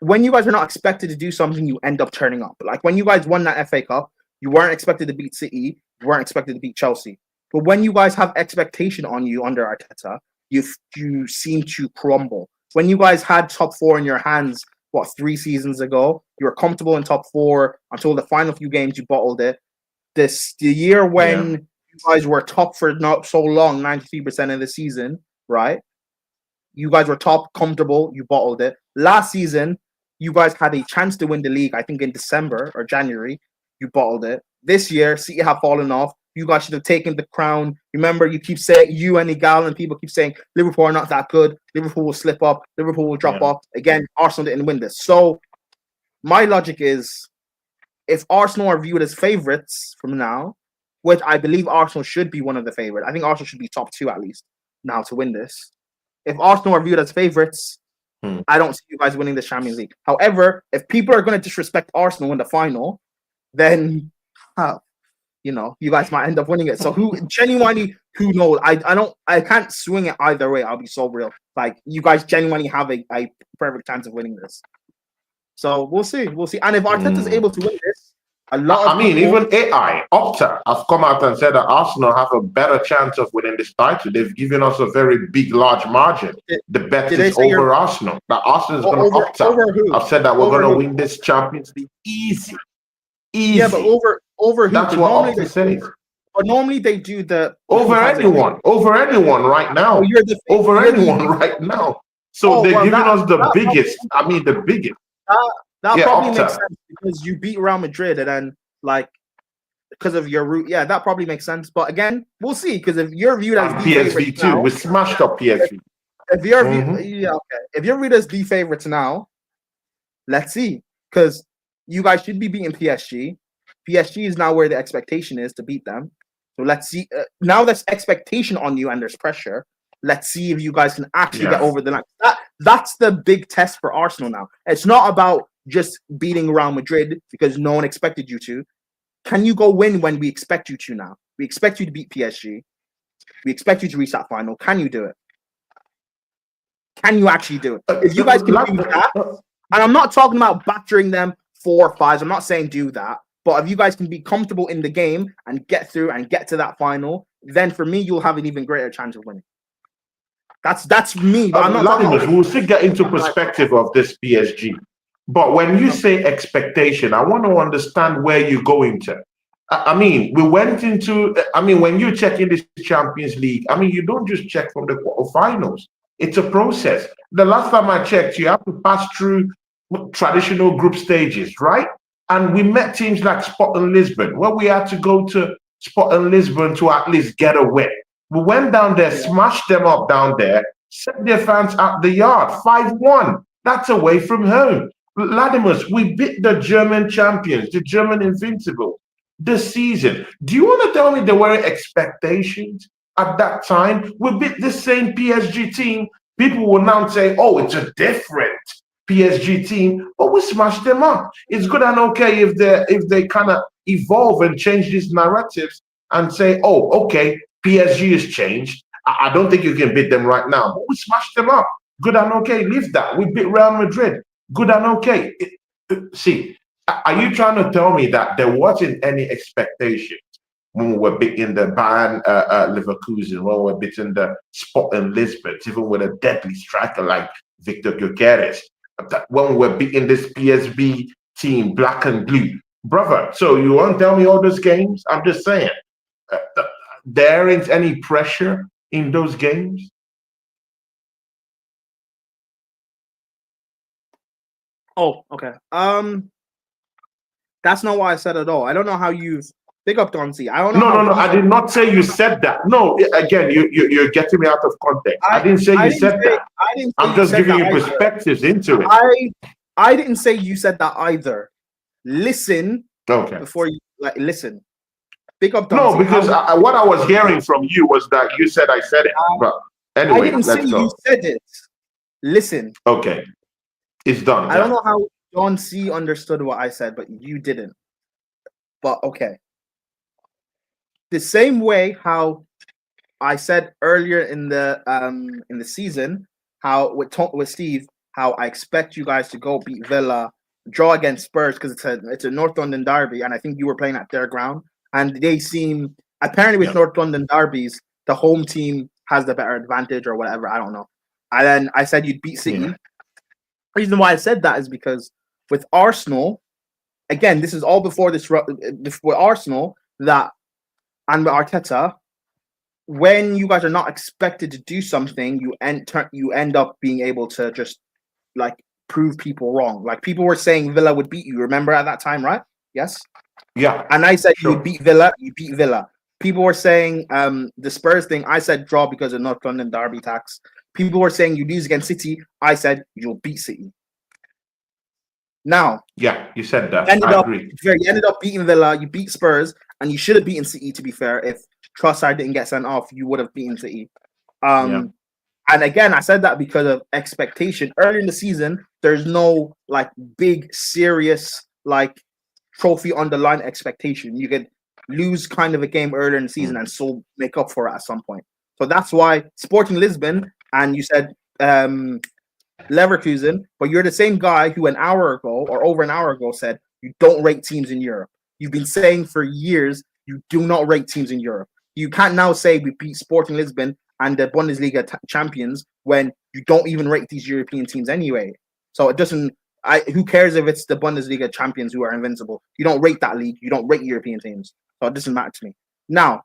when you guys are not expected to do something, you end up turning up. Like when you guys won that FA Cup, you weren't expected to beat City, you weren't expected to beat Chelsea. But when you guys have expectation on you under Arteta, you seem to crumble. When you guys had top four in your hands, 3 seasons ago, you were comfortable in top four until the final few games you bottled it. The year when you guys were top for not so long, 93% of the season, right? You guys were top, comfortable, you bottled it. Last season, you guys had a chance to win the league, I think in December or January, you bottled it. This year, City have fallen off. You guys should have taken the crown. Remember, you keep saying, you and Igal and people keep saying, Liverpool are not that good. Liverpool will slip up. Liverpool will drop off. Again, Arsenal didn't win this. So my logic is, if Arsenal are viewed as favourites from now, which I believe Arsenal should be one of the favourites. I think Arsenal should be top 2 at least now to win this. If Arsenal are viewed as favourites, I don't see you guys winning the Champions League. However, if people are going to disrespect Arsenal in the final, then you guys might end up winning it. So who knows? I can't swing it either way. I'll be so real. Like, you guys genuinely have a perfect chance of winning this. So we'll see. And if Arteta's able to win this, even AI, Opta, have come out and said that Arsenal have a better chance of winning this title. They've given us a very large margin. The bet is over Arsenal. That Arsenal is going to Opta. I've said that we're going to win this Champions League easy. Yeah, but over who? That's what Opta says. But normally they do the over anyone right now. Right now. So they're giving us the biggest. The biggest. That probably makes sense because you beat Real Madrid and then because of your route. Yeah, that probably makes sense. But again, we'll see, because if you're viewed as PSV too, we smashed up PSV. If you're viewed as the favorites now, let's see, because you guys should be beating PSG. PSG is now where the expectation is to beat them. So let's see. Now there's expectation on you and there's pressure. Let's see if you guys can actually get over the line. That's the big test for Arsenal now. It's not about just beating Real Madrid because no one expected you to. Can you go win when we expect you to now? We expect you to beat PSG. We expect you to reach that final. Can you do it? Can you actually do it? If you guys can do that, and I'm not talking about battering them 4-5. I'm not saying do that. But if you guys can be comfortable in the game and get through and get to that final, then for me, you'll have an even greater chance of winning. That's me. But we'll still get into perspective of this PSG. But when you say expectation, I want to understand where you're going to. We went into. When you check in this Champions League, you don't just check from the quarterfinals. It's a process. The last time I checked, you have to pass through traditional group stages, right? And we met teams like Sporting Lisbon, where we had to go to Sporting Lisbon to at least get a win. We went down there, smashed them up down there, set their fans out the yard, 5-1. That's away from home. Latimus, we beat the German champions, the German invincible, this season. Do you want to tell me there were expectations at that time? We beat the same PSG team. People will now say, oh, it's a different PSG team, but we smashed them up. It's good and okay if they kind of evolve and change these narratives and say, oh, okay, PSG has changed. I don't think you can beat them right now, but we smashed them up. Good and okay, leave that. We beat Real Madrid. Good and okay. See, are you trying to tell me that there wasn't any expectations when we were beating the Bayern Leverkusen, when we were beating the Sporting Lisbon, even with a deadly striker like Victor Gyökeres, when we were beating this PSV team, black and blue? Brother, so you won't tell me all those games? I'm just saying, there ain't any pressure in those games. Oh, okay. That's not what I said at all. I don't know how you pick up Donzi. I don't know. No. I did not say you said that. No, again, you're getting me out of context. I didn't say you said that. I'm just giving you perspectives into it. I didn't say you said that either. Listen. Okay. Before you listen. Pick up Donzi. No, because what I was hearing from you was that you said I said it. But anyway, I didn't say you said it. Listen. Okay. It's done. I don't know how John C understood what I said, but you didn't. But okay. The same way how I said earlier in the season, how with Steve, how I expect you guys to go beat Villa, draw against Spurs because it's a North London derby, and I think you were playing at their ground, and they seem apparently with North London derbies, the home team has the better advantage or whatever. I don't know. And then I said you'd beat City. Yeah. The reason why I said that is because with Arsenal, again, this is all before Arsenal that and with Arteta, when you guys are not expected to do something, you end up being able to just like prove people wrong. Like people were saying Villa would beat you. Remember at that time, right? Yes. Yeah. And I said you would beat Villa. You beat Villa. People were saying the Spurs thing. I said draw because of North London derby tax. People were saying you lose against City. I said you'll beat City. Now, yeah, you said that. I agree. You ended up beating Villa. You beat Spurs, and you should have beaten City. To be fair, if Trossard didn't get sent off, you would have beaten City. And again, I said that because of expectation. Early in the season, there's no like big, serious like trophy on the line expectation. You could lose kind of a game earlier in the season and so make up for it at some point. So that's why Sporting Lisbon, and you said Leverkusen, but you're the same guy who an hour ago or over an hour ago said you don't rate teams in Europe. You've been saying for years you do not rate teams in Europe. You can't now say we beat Sporting Lisbon and the Bundesliga champions when you don't even rate these European teams anyway. So it doesn't. Who cares if it's the Bundesliga champions who are invincible? You don't rate that league. You don't rate European teams. So it doesn't matter to me. Now,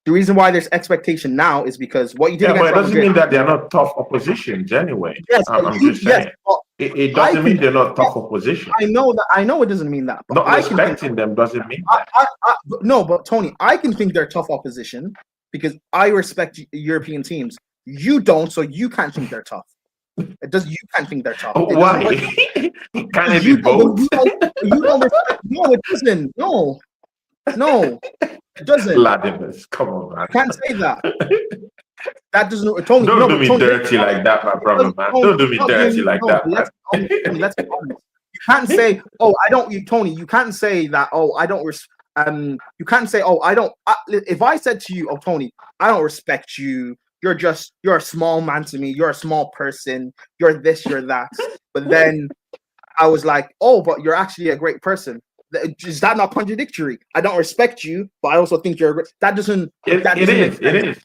the reason why there's expectation now is because what you did. Yeah, but it doesn't mean that they're not tough oppositions anyway. Yes, I'm just saying. It doesn't mean they're not tough opposition. I know that. I know it doesn't mean that. But not respecting them doesn't mean that. No, but Tony, I can think they're tough opposition because I respect European teams. You don't, so you can't think they're tough. You can't think they're tough. Why? Can it be both? You don't respect. No, it doesn't. No, it doesn't. Latimus, come on, man. I can't say that. That doesn't. Tony, don't do me dirty like that, my brother, man. Don't do me dirty like that. Let's be honest. You can't say, "Oh, I don't." Tony, you can't say that. Oh, I don't. You can't say, "Oh, I don't." If I said to you, "Oh, Tony, I don't respect you. You're a small man to me. You're a small person. You're this, you're that." But then I was like, "Oh, but you're actually a great person." Is that not contradictory? I don't respect you, but I also think you're. That doesn't. It is.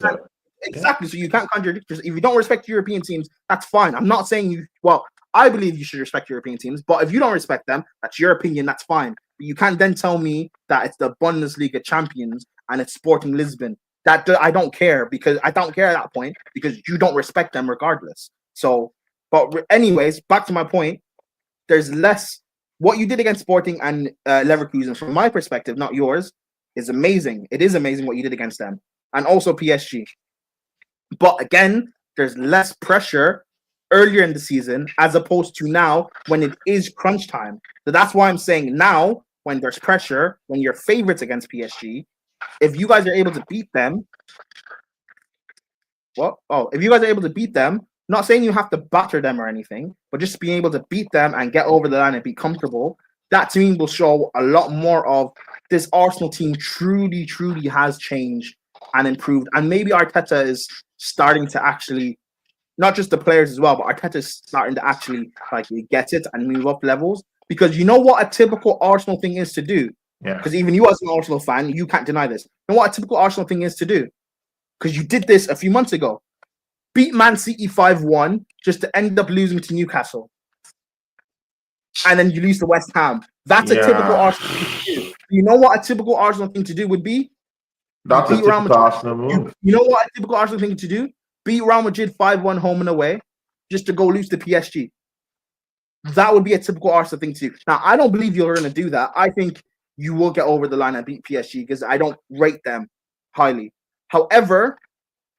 Exactly. So you can't contradict yourself. If you don't respect European teams, that's fine. I'm not saying you. Well, I believe you should respect European teams, but if you don't respect them, that's your opinion. That's fine. But you can't then tell me that it's the Bundesliga champions and it's Sporting Lisbon. That I don't care because I don't care at that point because you don't respect them regardless. So, but anyways, back to my point. There's less. What you did against Sporting and Leverkusen, from my perspective, not yours, is amazing. It is amazing what you did against them. and also PSG. But again, there's less pressure earlier in the season as opposed to now when it is crunch time. So that's why I'm saying now, when there's pressure, when you're favorites against PSG, if you guys are able to beat them, if you guys are able to beat them, not saying you have to batter them or anything, but just being able to beat them and get over the line and be comfortable, that to me will show a lot more of this Arsenal team truly, truly has changed and improved. And maybe Arteta is starting to actually, not just the players as well, but Arteta is starting to actually like get it and move up levels. Because you know what a typical Arsenal thing is to do? Yeah. Because even you as an Arsenal fan, you can't deny this. You know what a typical Arsenal thing is to do? Because you did this a few months ago. Beat Man City 5-1 just to end up losing to Newcastle. And then you lose to West Ham. That's a typical Arsenal thing to do. You know what a typical Arsenal thing to do would be? That's a typical Arsenal move. You know what a typical Arsenal thing to do? Beat Real Madrid 5-1 home and away just to go lose to PSG. That would be a typical Arsenal thing to do. Now, I don't believe you're going to do that. I think you will get over the line and beat PSG because I don't rate them highly. However,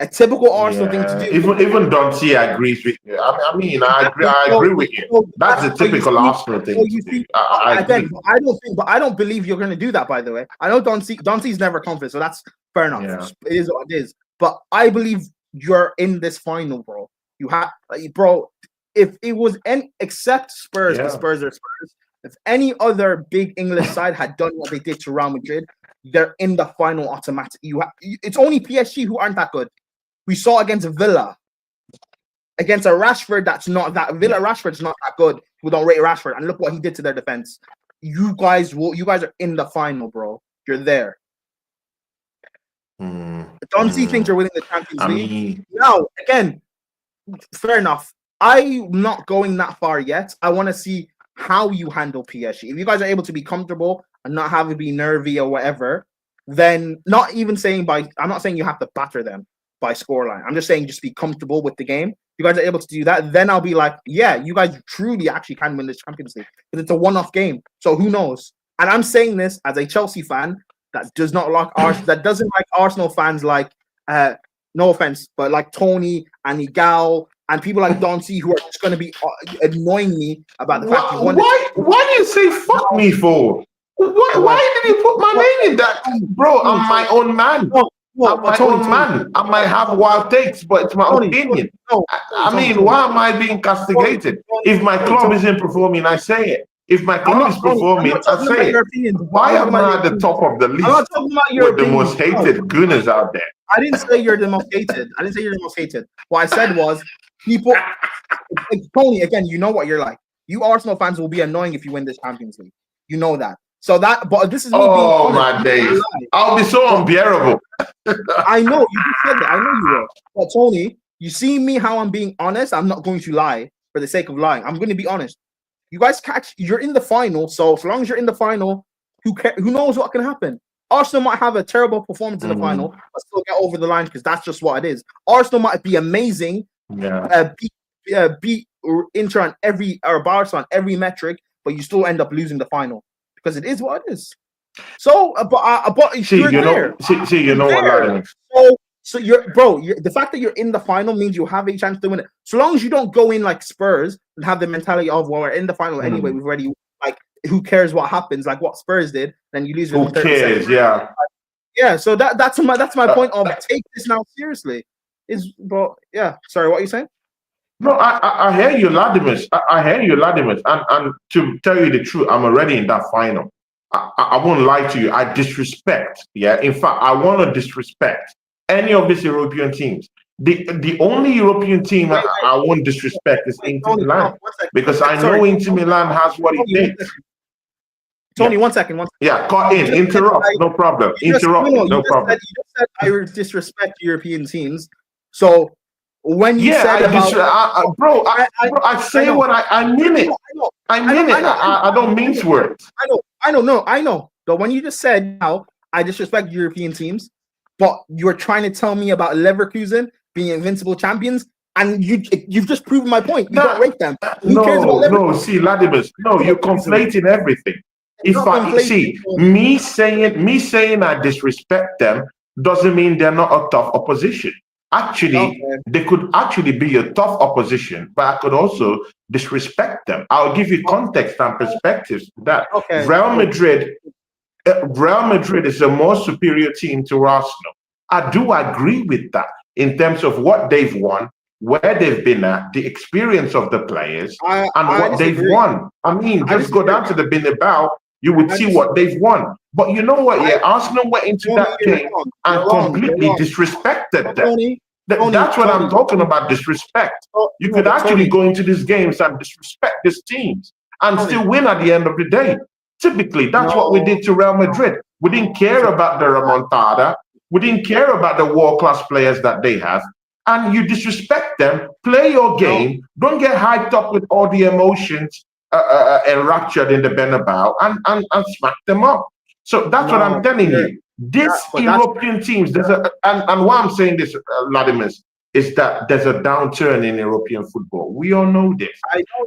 a typical Arsenal thing to do. Even Dante agrees with you. I agree with you. That's a typical Arsenal thing to do. I don't believe you're going to do that. By the way, I know Dante's never confident, so that's fair enough. Yeah. It is what it is. But I believe you're in this final, bro. You have, bro. If it was except Spurs, the Spurs are Spurs. If any other big English side had done what they did to Real Madrid, they're in the final automatic. It's only PSG who aren't that good. We saw against Villa, against a Rashford that's not that. Rashford's not that good. We don't rate Rashford, and look what he did to their defense. You guys are in the final, bro. You're there. Don't see things you're winning the Champions League. Now, again, fair enough. I'm not going that far yet. I want to see how you handle PSG. If you guys are able to be comfortable and not have to be nervy or whatever, then I'm not saying you have to batter them by scoreline. I'm just saying just be comfortable with the game. If you guys are able to do that, then I'll be like, yeah, you guys truly actually can win this Champions League. Because it's a one-off game. So who knows? And I'm saying this as a Chelsea fan that does not like Arsenal, that doesn't like Arsenal fans like, no offense, but like Tony and Igal and people like Dante who are just going to be annoying me about the fact why do you say fuck me for? Why did you put my name in that? Bro, I'm my own man. I'm my own man. I might have wild takes, but it's my opinion. I mean, why am I being castigated? If my club isn't performing, I say it. If my club is performing, I say it. Why am I at the top of the list with the most hated gooners out there? I didn't say you're the most hated. What I said was, people, Tony, again, you know what you're like. You Arsenal fans will be annoying if you win this Champions League. You know that. But this is me being honest. My days. I'll be so unbearable. I know, you just said that. I know you will. But Tony, you see me how I'm being honest? I'm not going to lie for the sake of lying. I'm going to be honest. You guys you're in the final, so as long as you're in the final, who knows what can happen? Arsenal might have a terrible performance in the final, but still get over the line because that's just what it is. Arsenal might be amazing, beat Inter on Barca on every metric, but you still end up losing the final because it is what it is. So, but you're there. You know what? So the fact that you're in the final means you have a chance to win it. So long as you don't go in like Spurs and have the mentality of, well, we're in the final anyway. We've already, like, who cares what happens? Like what Spurs did, then you lose. Who cares? Yeah. Yeah. So that's my point of take this now seriously. Sorry, what are you saying? No, I hear you, Ladimus. I hear you, Ladimus. And to tell you the truth, I'm already in that final. I won't lie to you. I disrespect. Yeah. In fact, I want to disrespect any of these European teams. The only European team I won't disrespect is Inter Milan because I know Inter Milan has what it takes. Tony, 1 second. Yeah, cut in, interrupt, no problem. Interrupt, no problem. You just said I disrespect European teams. So when you said I say what I mean it. I mean it. I don't mince words. I know. But when you just said now I disrespect European teams, but you're trying to tell me about Leverkusen being invincible champions, and you've just proven my point. You don't rate them. Who cares about Leverkusen? See, Ladimus, you're conflating everything. If I see me saying I disrespect them doesn't mean they're not a tough opposition. Actually, Okay. they could actually be a tough opposition, but I could also disrespect them. I'll give you context and perspectives that Okay. Real Madrid is a more superior team to Arsenal. I do agree with that in terms of what they've won, where they've been at, the experience of the players, and what they've won. I mean, just go down to the Bernabeu, you would see what they've won. But you know what? Yeah, Arsenal went into that game and completely disrespected them. That's what I'm talking about, disrespect. You could actually go into these games and disrespect these teams and still win at the end of the day. Typically, that's what we did to Real Madrid. We didn't care about the remontada. We didn't care about the world-class players that they have. And you disrespect them, play your game, don't get hyped up with all the emotions enraptured in the Bernabeu and smack them up. So that's what I'm telling you. This European teams, and why I'm saying this, Vladimir, is that there's a downturn in European football. We all know this.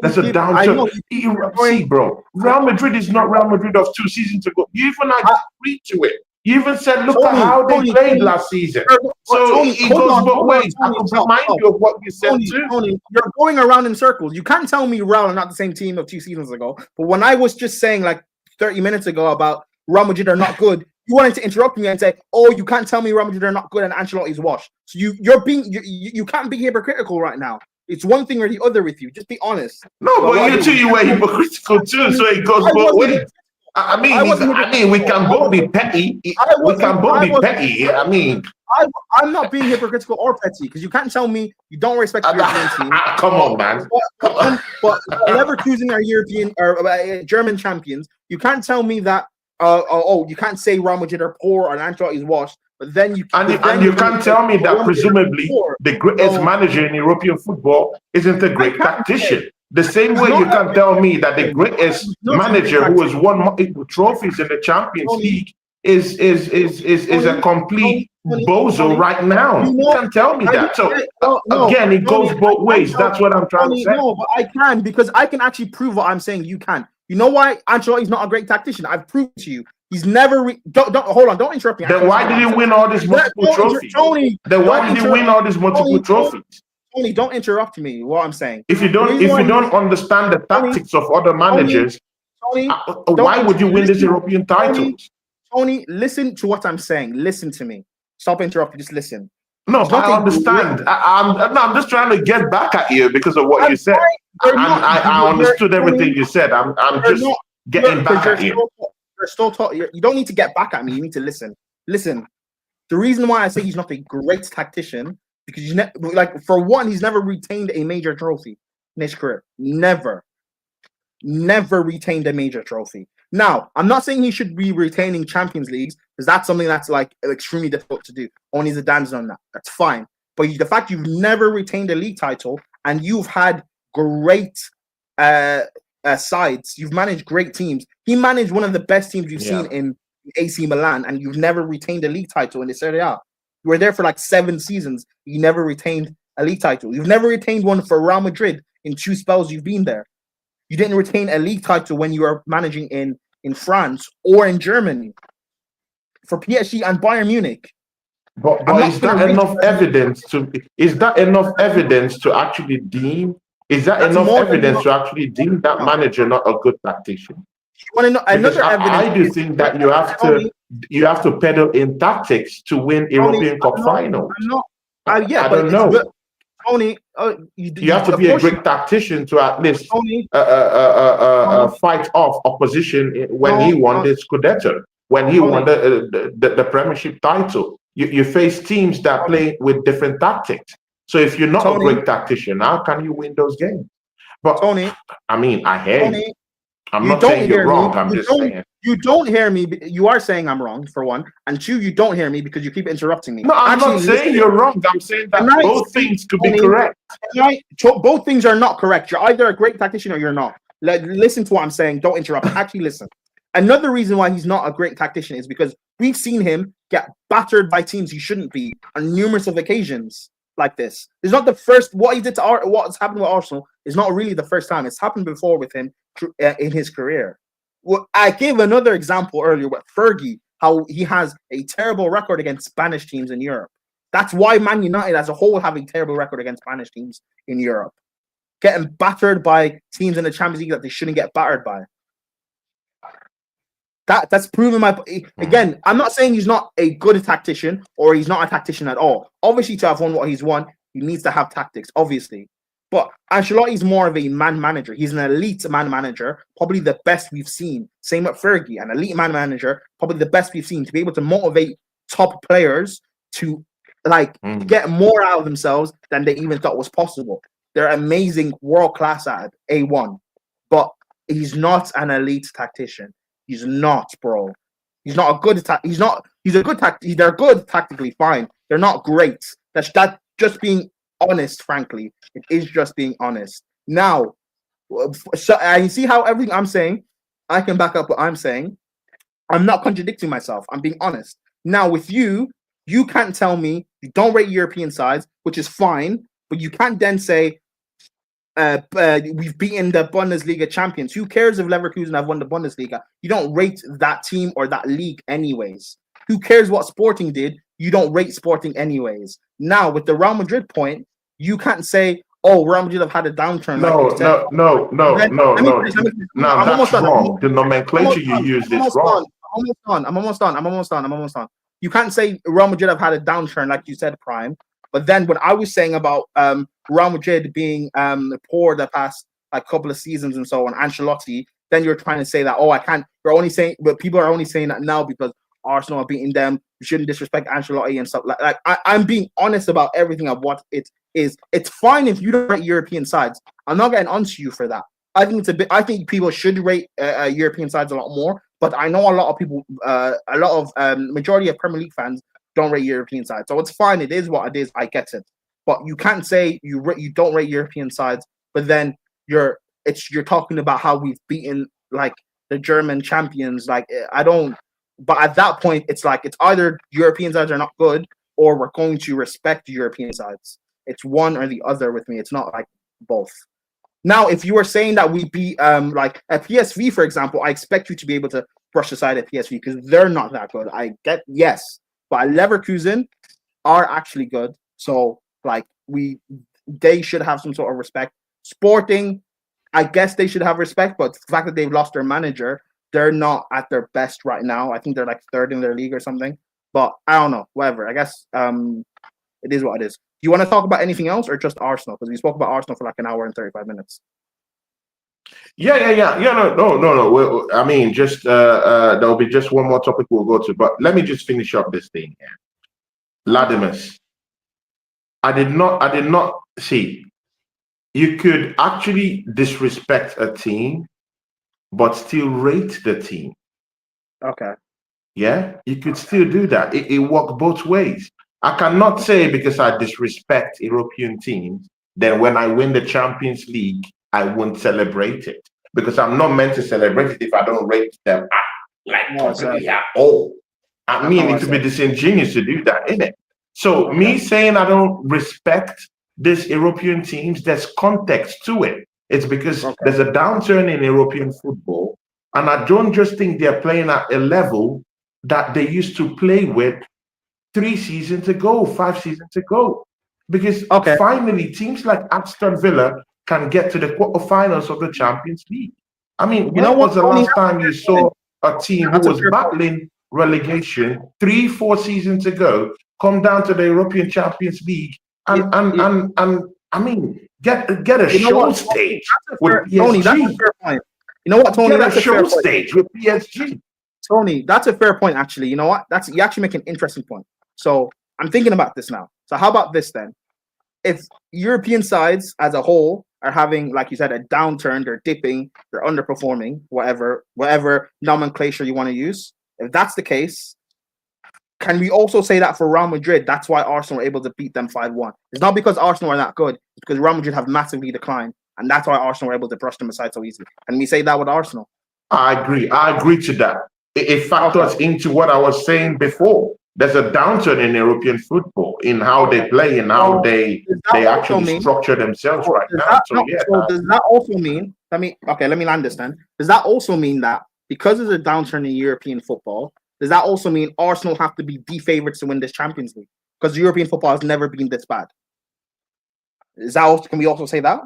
There's a downturn. See, bro, Real Madrid is not Real Madrid of 2 seasons ago. You even agreed to it. You even said, look at how they played last season. So it goes both ways. I can remind you of what you said too. Tony, you're going around in circles. You can't tell me Real are not the same team of 2 seasons ago. But when I was just saying like 30 minutes ago about Real Madrid are not good, you wanted to interrupt me and say, "Oh, you can't tell me Real Madrid are not good and Ancelotti's washed." So you can't be hypocritical right now. It's one thing or the other with you. Just be honest. No, but you too, you were hypocritical too. So it goes both ways. I mean, we can both be petty. We can both be petty. I mean, I'm not being hypocritical or petty because you can't tell me you don't respect the European team. Come on, man. But Leverkusen are European or German champions. You can't tell me that. You can't say Real Madrid are poor and Ancelotti's washed. But then you can't tell me that presumably the greatest manager in European football isn't a great tactician. The same way you can tell me that the greatest manager who has won multiple trophies in the Champions League is a complete bozo right now. You can't tell me that. So again, it goes both ways. That's what I'm trying to say. No, but I can because I can actually prove what I'm saying. You can. You know why Ancelotti's not a great tactician? I've proved to you. He's never. Don't hold on. Don't interrupt me. Then why did he win all these multiple trophies? Then why did he win all these multiple trophies? Tony, don't interrupt me. What I'm saying. If you don't understand the tactics of other managers, why would you win this European titles? Tony, listen to what I'm saying. Listen to me. Stop interrupting. Just listen. No, I understand. I'm just trying to get back at you because of what you said. I understood everything you said. I'm just getting back at you. You're still talking. You don't need to get back at me. You need to listen. Listen. The reason why I say he's not a great tactician because for one, he's never retained a major trophy in his career. Never retained a major trophy. Now, I'm not saying he should be retaining Champions Leagues because that's something that's like extremely difficult to do. Only Zidane's done that. That's fine. But the fact you've never retained a league title and you've had great sides, you've managed great teams. He managed one of the best teams you've seen in AC Milan, and you've never retained a league title in the Serie A. You were there for like 7 seasons. You never retained a league title. You've never retained one for Real Madrid in 2 spells you've been there. You didn't retain a league title when you were managing in France or in Germany for PSG and Bayern Munich. But is that enough evidence to actually deem? Is that enough evidence to actually deem that manager not a good tactician? You want to know another evidence? I do think that you have to pedal in tactics to win European Cup finals. I don't know. Tony, you have to be a great tactician to at least fight off opposition when he won the Scudetto, when he won the Premiership title. You face teams that play with different tactics. So if you're not a great tactician, how can you win those games? But Tony, I mean, I hear you. I'm not saying you're wrong. I'm just saying. You don't hear me. You are saying I'm wrong, for one. And 2, you don't hear me because you keep interrupting me. No, I'm not saying you're wrong. I'm saying that both things could be correct. Both things are not correct. You're either a great tactician or you're not. Listen to what I'm saying. Don't interrupt. Actually, listen. Another reason why he's not a great tactician is because we've seen him get battered by teams he shouldn't be on numerous of occasions like this. It's not the first. What he did to what's happened with Arsenal is not really the first time. It's happened before with him in his career. Well, I gave another example earlier with Fergie, how he has a terrible record against Spanish teams in Europe. That's why Man United as a whole have a terrible record against Spanish teams in Europe. Getting battered by teams in the Champions League that they shouldn't get battered by. That's proven my... Again, I'm not saying he's not a good tactician or he's not a tactician at all. Obviously, to have won what he's won, he needs to have tactics, obviously. But Ancelotti's more of a man manager. He's an elite man manager, probably the best we've seen. Same with Fergie, an elite man manager, probably the best we've seen to be able to motivate top players to get more out of themselves than they even thought was possible. They're amazing, world class at A1, but he's not an elite tactician. He's not, bro. He's not a good. He's a good They're good tactically, fine. They're not great. That's just being honest. Frankly, it is just being honest. Now, so you see how everything I'm saying, I can back up what I'm saying. I'm not contradicting myself. I'm being honest. Now, with you can't tell me you don't rate European sides, which is fine, but you can't then say we've beaten the Bundesliga champions. Who cares if Leverkusen have won the Bundesliga? You don't rate that team or that league anyways. Who cares what Sporting did? You don't rate Sporting anyways. Now, with the Real Madrid point, you can't say, oh, Real Madrid have had a downturn. No, that's wrong. The nomenclature you use is wrong. I'm almost done. You can't say Real Madrid have had a downturn like you said, Prime. But then when I was saying about Real Madrid being poor the past couple of seasons and so on, Ancelotti, then you're trying to say that, I can't. You're only saying, but people are only saying that now because Arsenal are beating them. You shouldn't disrespect Ancelotti and stuff like. I'm being honest about everything of what it is. It's fine if you don't rate European sides. I'm not getting onto you for that. I think it's a bit. I think people should rate European sides a lot more. But I know a lot of people, majority of Premier League fans don't rate European sides. So it's fine. It is what it is. I get it. But you can't say you don't rate European sides, but then you're talking about how we've beaten the German champions. I don't. But at that point, it's either European sides are not good or we're going to respect European sides. It's one or the other with me. It's not both. Now, if you were saying that we beat at PSV, for example, I expect you to be able to brush aside at PSV because they're not that good. I get yes, but Leverkusen are actually good. So they should have some sort of respect. Sporting, I guess they should have respect, but the fact that they've lost their manager, they're not at their best right now. I think they're third in their league or something. But I don't know. Whatever. I guess it is what it is. Do you want to talk about anything else or just Arsenal? Because we spoke about Arsenal for an hour and 35 minutes. Yeah. No. Well, I mean, just there'll be just one more topic we'll go to. But let me just finish up this thing here. Latimus. I did not see. You could actually disrespect a team, but still rate the team. Okay. Yeah, you could still do that. It works both ways. I cannot say because I disrespect European teams, then when I win the Champions League, I won't celebrate it. Because I'm not meant to celebrate it if I don't rate them at all. I mean, it would be disingenuous to do that, isn't it? So me saying I don't respect these European teams, there's context to it. It's because there's a downturn in European football, and I don't just think they're playing at a level that they used to play with 3 seasons ago, 5 seasons ago. Because finally, teams like Aston Villa can get to the quarterfinals of the Champions League. I mean, when was the last time you saw a team who was battling relegation 3-4 seasons ago come down to the European Champions League and I mean, get a show stage with PSG. Tony, that's a fair point. You know what, Tony? That's a show stage with PSG. Tony, that's a fair point, actually. You know what? You actually make an interesting point. So I'm thinking about this now. So how about this then? If European sides as a whole are having, like you said, a downturn, they're dipping, they're underperforming, whatever nomenclature you want to use. If that's the case, can we also say that for Real Madrid? That's why Arsenal were able to beat them 5-1. It's not because Arsenal are that good. It's because Real Madrid have massively declined. And that's why Arsenal were able to brush them aside so easily. Can we say that with Arsenal? I agree to that. It factors into what I was saying before. There's a downturn in European football in how they play and how they actually structure themselves right now. Does that also mean, let me land this then. Does that also mean that because there's a downturn in European football, does that also mean Arsenal have to be the favourites to win this Champions League? Because European football has never been this bad. Is that also, can we also say that?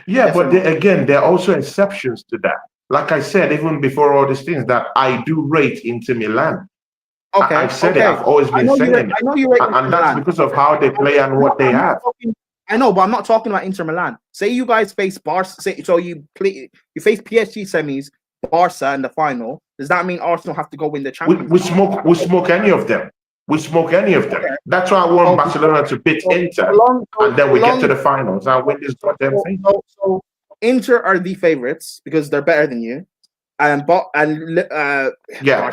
Yeah, Yes but or no? again, there are also exceptions to that. Like I said, even before all these things, that I do rate Inter Milan. Okay, I've said it. okay. I've always been saying it. I know you rate Inter And that's Milan. because of how they play and what they have. I know, but I'm not talking about Inter Milan. Say you guys face Barca. So you face PSG semis, Barca in the final. Does that mean Arsenal have to go win the Champions League? We smoke any of them. We smoke any of them. Okay. That's why I want Barcelona to beat Inter, and then we get to the finals and win this goddamn thing. So Inter are the favorites because they're better than you, yeah,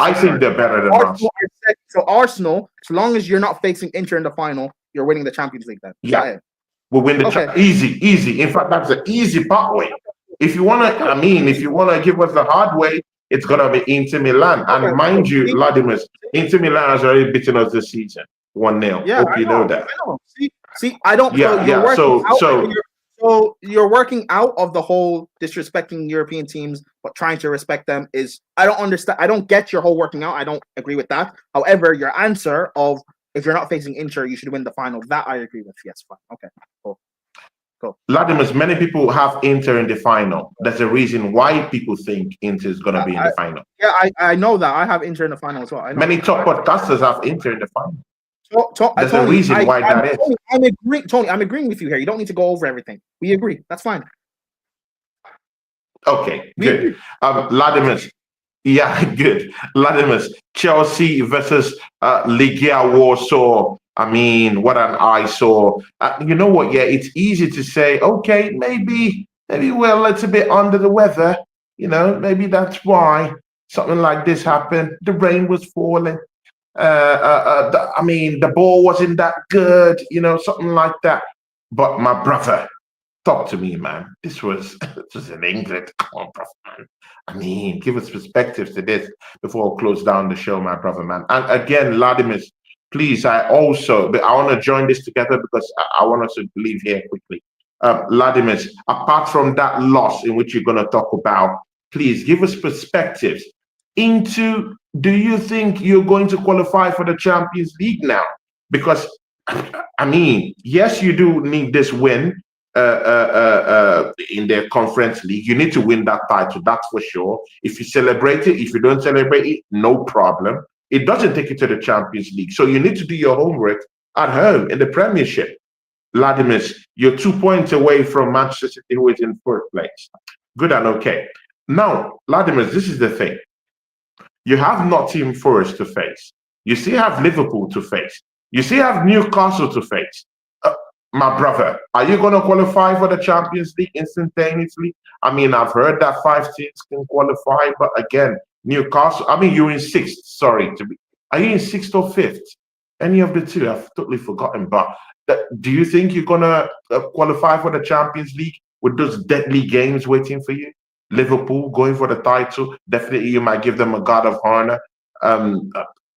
I think they're better than us. So Arsenal, as long as you're not facing Inter in the final, you're winning the Champions League. Then we win the easy. In fact, that's the easy pathway. If you wanna, if you wanna give us the hard way, it's gonna be Inter Milan. And mind you, Vladimir, Inter Milan has already beaten us this season, 1-0. Yeah, hope you know that. I know. See, I don't. So you're working out of the whole disrespecting European teams, but trying to respect them is. I don't understand. I don't get your whole working out. I don't agree with that. However, your answer of if you're not facing Inter, you should win the final. That I agree with. Yes, fine. Okay, cool. Vladimir, many people have Inter in the final. That's the reason why people think Inter is going to be in the final. Yeah, I know that. I have Inter in the final as well. I know. Many top podcasters have Inter in the final. There's Tony, a reason why that is. Tony, I'm agreeing with you here. You don't need to go over everything. We agree. That's fine. Okay, good. Vladimir, yeah, good. Vladimir, Chelsea versus Legia Warsaw. I mean, what an eyesore. You know what? Yeah, it's easy to say, okay, maybe we're a little bit under the weather. You know, maybe that's why something like this happened. The rain was falling. The ball wasn't that good, you know, something like that. But my brother, talk to me, man. This was in England. Come on, brother, man. I mean, give us perspective to this before we close down the show, my brother, man. And again, Vladimir, please, I want to join this together because I want us to leave here quickly. Vladimir, apart from that loss in which you're going to talk about, please give us perspectives into, do you think you're going to qualify for the Champions League now? Because, I mean, yes, you do need this win in the Conference League. You need to win that title, that's for sure. If you celebrate it, if you don't celebrate it, no problem. It doesn't take you to the Champions League. So you need to do your homework at home in the Premiership. Vladimir, you're 2 points away from Manchester City, who is in fourth place. Good and okay. Now, Vladimir, this is the thing. You have Nottingham Forest to face. You still have Liverpool to face. You still have Newcastle to face. My brother, are you going to qualify for the Champions League instantaneously? I mean, I've heard that 5 teams can qualify, but again, Newcastle, I mean, you're in 6th, sorry. Are you in 6th or 5th? Any of the two? I've totally forgotten. But do you think you're going to qualify for the Champions League with those deadly games waiting for you? Liverpool going for the title, definitely you might give them a guard of honor.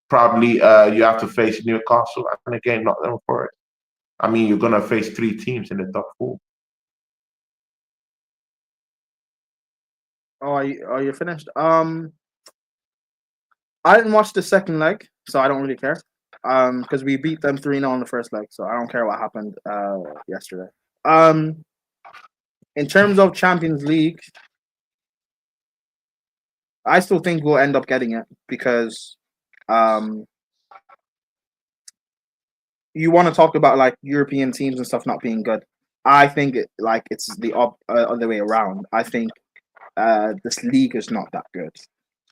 Probably you have to face Newcastle, and again, not them for it. I mean, you're going to face 3 teams in the top 4. Oh, are you finished? I didn't watch the second leg, so I don't really care. Because we beat them 3-0 in the first leg, so I don't care what happened yesterday. In terms of Champions League, I still think we'll end up getting it because you want to talk about like European teams and stuff not being good. I think it's the other way around. I think this league is not that good.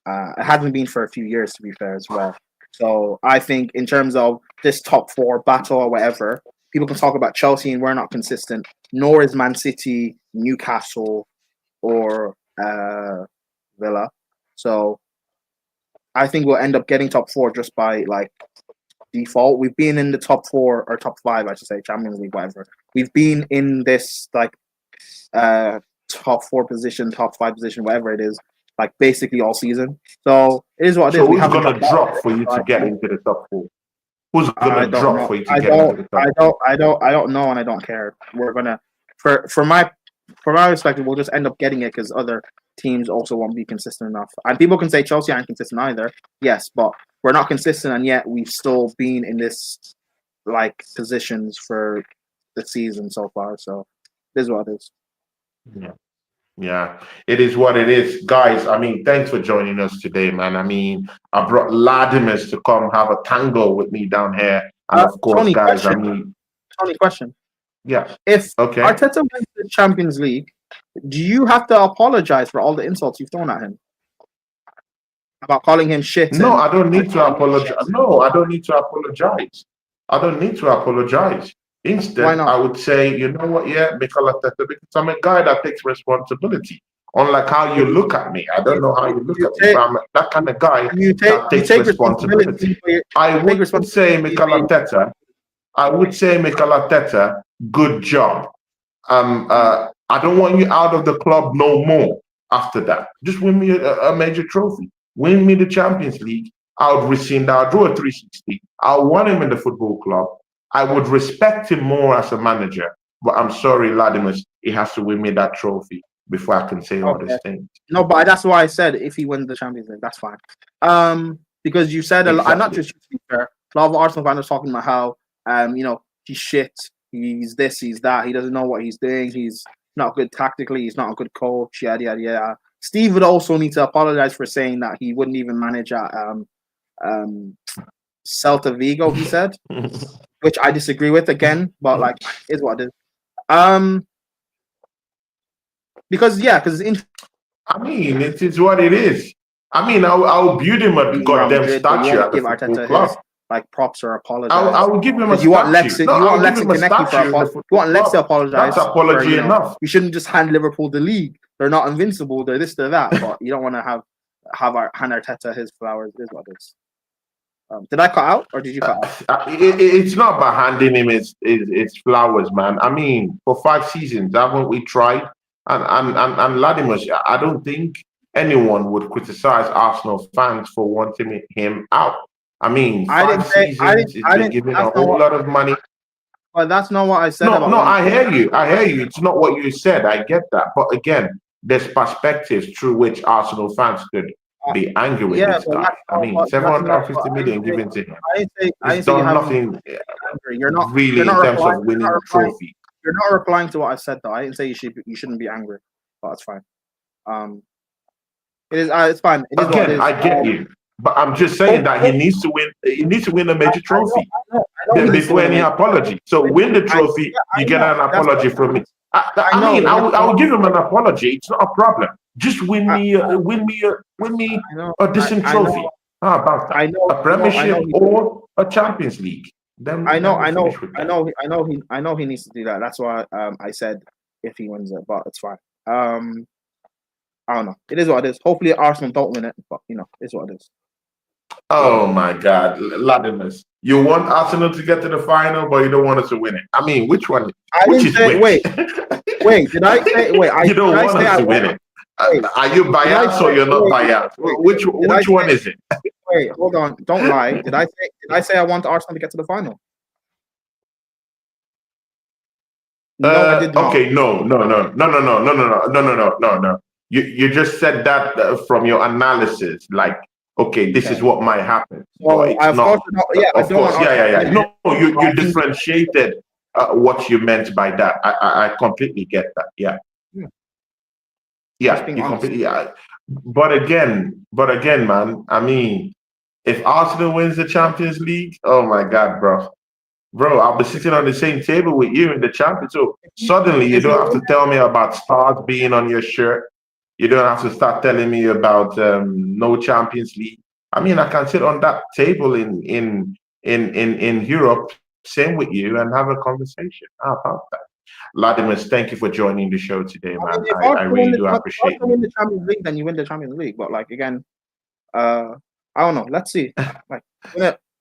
It hasn't been for a few years, to be fair, as well. So I think in terms of this top 4 battle or whatever, people can talk about Chelsea and we're not consistent, nor is Man City, Newcastle, or Villa. So I think we'll end up getting top 4 just by like default. We've been in the top 4 or top 5, I should say, Champions League, whatever. We've been in this like top 4 position, top 5 position, whatever it is, like basically all season. So it is what it is. So who's going to drop for you to get into the top 4? Who's going to drop for you to get into the top 4? I don't know, and I don't care. We're gonna for from my perspective, we'll just end up getting it because other teams also won't be consistent enough. And people can say Chelsea aren't consistent either. Yes, but we're not consistent, and yet we've still been in this like positions for the season so far. So this is what it is. Yeah. Yeah, it is what it is. Guys, I mean, thanks for joining us today, man. I mean, I brought Ladimus to come have a tango with me down here. And of course, Tony, guys, question. I mean, Tony, question. yeah. If Okay. Arteta wins the Champions League, do you have to apologize for all the insults you've thrown at him? About calling him shit? No, I don't need to apologize. No, I don't need to apologize. I don't need to apologize. Instead, Why not? I would say, you know what, yeah, Mikel Arteta, because I'm a guy that takes responsibility. Unlike how you look at me. I don't know how you look at me, but I'm that kind of guy that takes responsibility. I would say Mikel Arteta, good job. I don't want you out of the club no more after that. Just win me a major trophy. Win me the Champions League. I would rescind. I'll do a 360. I want him in the football club. I would respect him more as a manager. But I'm sorry, Ladimus, he has to win me that trophy before I can say all these things. No, but that's why I said if he wins the Champions League, that's fine. Because you said I'm not just to be fair. A lot of Arsenal fans are talking about how he's shit, he's this, he's that, he doesn't know what he's doing, he's not good tactically, he's not a good coach, yada yada yada. Steve would also need to apologize for saying that he wouldn't even manage at Celta Vigo, he said. Which I disagree with again, but like is what it is. Because I mean, it is what it is. I mean, I'll build him a goddamn statue at the football club. Like props or apologize. I will give him a statue. You want Lex to apologize. That's apology enough. You shouldn't just hand Liverpool the league. They're not invincible. They're this, they're that. But you don't want to hand Arteta his flowers. Is what it is. Did I cut out or did you cut out? It's not about handing him his flowers, man. I mean, for 5 seasons, haven't we tried? And Ladimus, I don't think anyone would criticize Arsenal fans for wanting him out. I mean, 5 seasons, he's been given a whole lot of money. But that's not what I said. No, I hear you. It's not what you said. I get that. But again, there's perspectives through which Arsenal fans could be angry with this guy. I mean, 750 million given to him. He's done nothing really in terms of winning a trophy. You're not replying to what I said, though. I didn't say you shouldn't be angry, but it's fine. It is. It's fine. It is what it is. I get you, but I'm just saying that he needs to win. He needs to win a major trophy before any apology. So win the trophy, you get an apology from me. I will give him an apology. It's not a problem. Just win me a decent trophy. How about that? A Premiership or a Champions League. Then I know he needs to do that. That's why I said if he wins it, but it's fine. I don't know. It is what it is. Hopefully Arsenal don't win it, but it's what it is. Oh my God, Ladimus. You want Arsenal to get to the final, but you don't want us to win it. I mean, which one? Wait, did I say wait? You don't want us to win it. Are you biased or you're not biased? Which one is it? Wait, hold on. Don't lie. Did I say I want Arsenal to get to the final? No, I did not. Okay, no. You just said that from your analysis, like, okay, this is what might happen. Well, it's not. Of course. No, you differentiated what you meant by that. I completely get that. Yeah. Yeah, you completely. Yeah. But again, man. I mean, if Arsenal wins the Champions League, oh my God, bro, I'll be sitting on the same table with you in the Champions. So suddenly, you don't have to tell me about stars being on your shirt. You don't have to start telling me about no Champions League. I mean, I can sit on that table in Europe, same with you, and have a conversation. How about that? Ladimus, thank you for joining the show today, man. I really do appreciate it. If you win the Champions League, then you win the Champions League. But like again, I don't know. Let's see.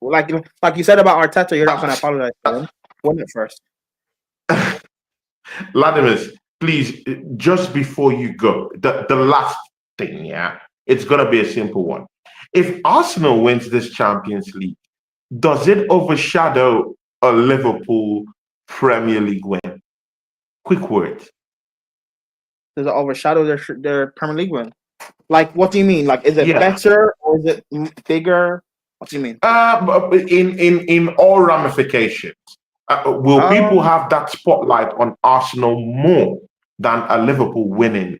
Like you said about Arteta, you're not going to apologize to him. Win it first. Ladimus, please, just before you go, the last thing, it's going to be a simple one. If Arsenal wins this Champions League, does it overshadow a Liverpool Premier League win? Quick word. Does it overshadow their Premier League win? Like, what do you mean? Like, is it Yeah. better or is it bigger? What do you mean? But in all ramifications, will people have that spotlight on Arsenal more than a Liverpool winning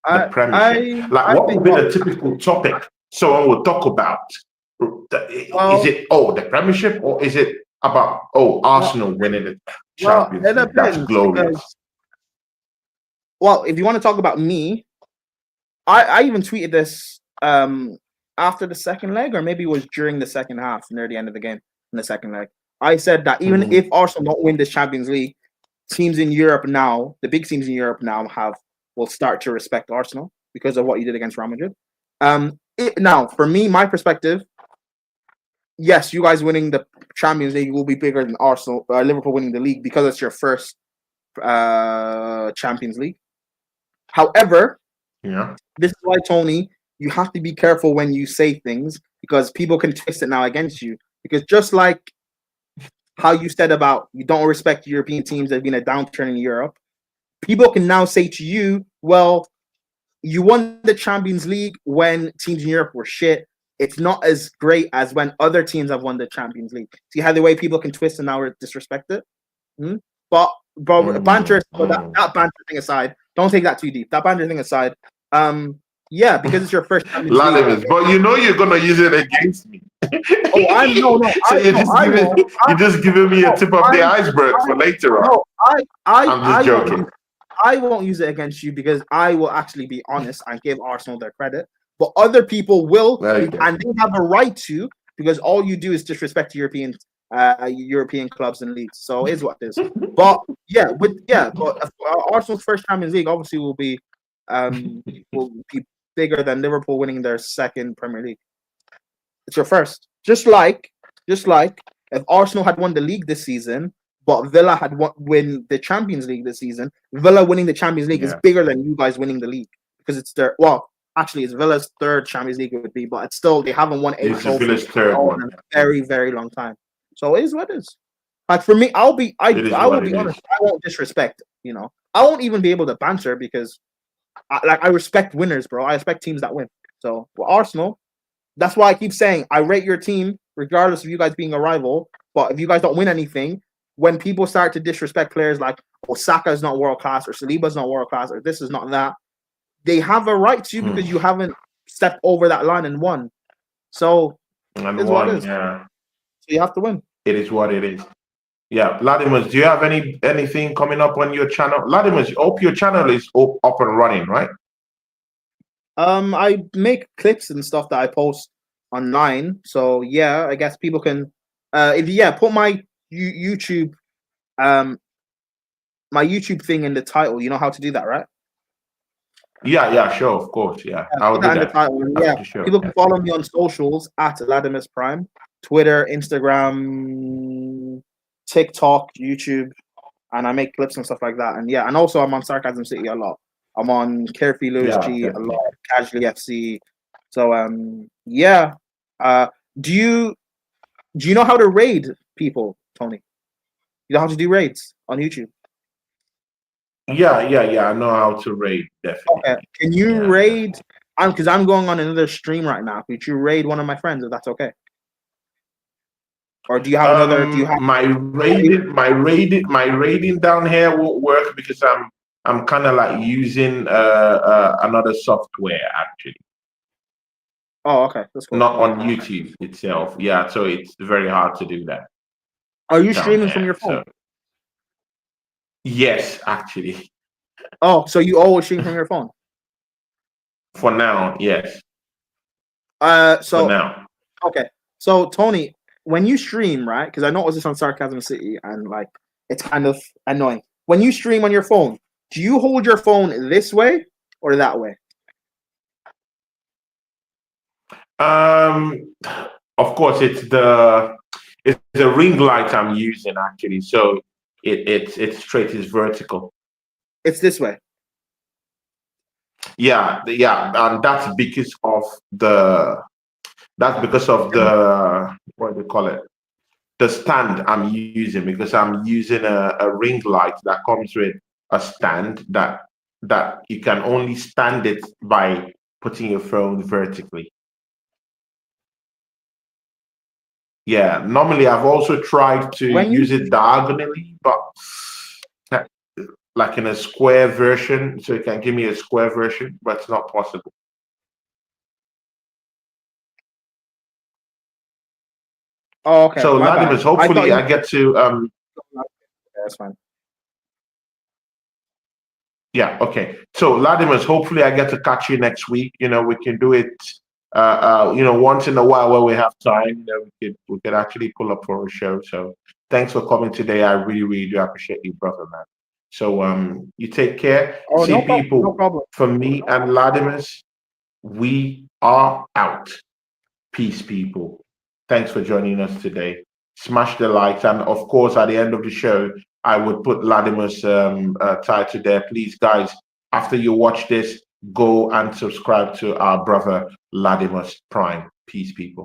the Premiership? Like, I what think would be the typical topic someone would talk about? Is it the Premiership, or is it about Arsenal winning the Champions it League? That's depends glorious. because, well, if you want to talk about me, I even tweeted this after the second leg, or maybe it was during the second half, near the end of the game in the second leg. I said that even if Arsenal don't win this Champions League, teams in Europe now, the big teams in Europe now will start to respect Arsenal because of what you did against Real Madrid. Now, for me, my perspective, yes, you guys winning the Champions League will be bigger than Arsenal, Liverpool winning the league because it's your first Champions League. However, this is why, Tony, you have to be careful when you say things because people can twist it now against you. Because just like how you said about you don't respect European teams, there's been a downturn in Europe, people can now say to you, well, you won the Champions League when teams in Europe were shit. It's not as great as when other teams have won the Champions League. See how the way people can twist and now disrespect it? But banter, that banter thing aside, don't take that too deep. That banter thing aside, yeah, because it's your first Champions League. But you know you're gonna use it against me. So you're just giving me a tip of the iceberg for later on. No, I'm just joking. I won't use it against you because I will actually be honest and give Arsenal their credit. But other people will, and they have a right to, because all you do is disrespect European clubs and leagues. So it is what it is. But Arsenal's first Champions League obviously will be bigger than Liverpool winning their second Premier League. It's your first. Just like if Arsenal had won the league this season, but Villa had win the Champions League this season, Villa winning the Champions League is bigger than you guys winning the league because it's their actually it's Villa's third Champions League would be, but it's still they haven't won 8 trophies in a very, very long time. So it is what it is. Like for me, I will be honest. I won't disrespect. I won't even be able to banter because I respect winners, bro. I respect teams that win. So for Arsenal, that's why I keep saying I rate your team regardless of you guys being a rival. But if you guys don't win anything, when people start to disrespect players like Saka is not world class or Saliba is not world class or this is not that, they have a right to because you haven't stepped over that line and won. So it's what it is. Yeah. So you have to win. It is what it is. Yeah, Latimus, do you have anything coming up on your channel? Latimus, hope your channel is up and running, right? I make clips and stuff that I post online. So yeah, I guess people can put my YouTube thing in the title. You know how to do that, right? Yeah, sure, of course. Yeah, I'll do that. Sure. People can follow me on socials at Latimus Prime, Twitter, Instagram, TikTok, YouTube, and I make clips and stuff like that. And also I'm on Sarcasm City a lot. I'm on Carefree Lewis G a lot, Casually FC. So do you know how to raid people, Tony? You know how to do raids on YouTube? Yeah. I know how to raid, definitely. Okay. Can you raid? Because I'm going on another stream right now. Could you raid one of my friends if that's okay? Or do you have another? Do you have my raiding down here won't work because I'm kind of like using another software actually. Oh, okay. That's cool. Not on YouTube itself. Yeah, so it's very hard to do that. Are you streaming from your phone? Yes, actually. Oh, so you always stream from your phone? For now, yes. For now. Okay. So Tony, when you stream, right? Because I noticed this on Sarcasm City, and like it's kind of annoying. When you stream on your phone, do you hold your phone this way or that way? Of course, it's the ring light I'm using actually. So it's straight, it's vertical. It's this way. Yeah, and that's because of the what do you call it? The stand I'm using, because I'm using a ring light that comes with a stand that that you can only stand it by putting your phone vertically. Yeah, normally I've also tried to When you- use it diagonally, but like in a square version, so it can give me a square version, but it's not possible. Oh, okay. So my bad. Ladimus, hopefully you- I get to That's fine. yeah, okay. So Ladimus, hopefully I get to catch you next week. You know, we can do it once in a while when we have time. You know, we could actually pull up for a show. So thanks for coming today. I really, really do appreciate you, brother, man. So you take care. Oh, See no problem. people, No problem. from me and Ladimus, we are out. Peace, people. Thanks for joining us today. Smash the likes, and of course, at the end of the show, I would put Ladimus title there. Please, guys, after you watch this, go and subscribe to our brother Ladimus Prime. Peace, people.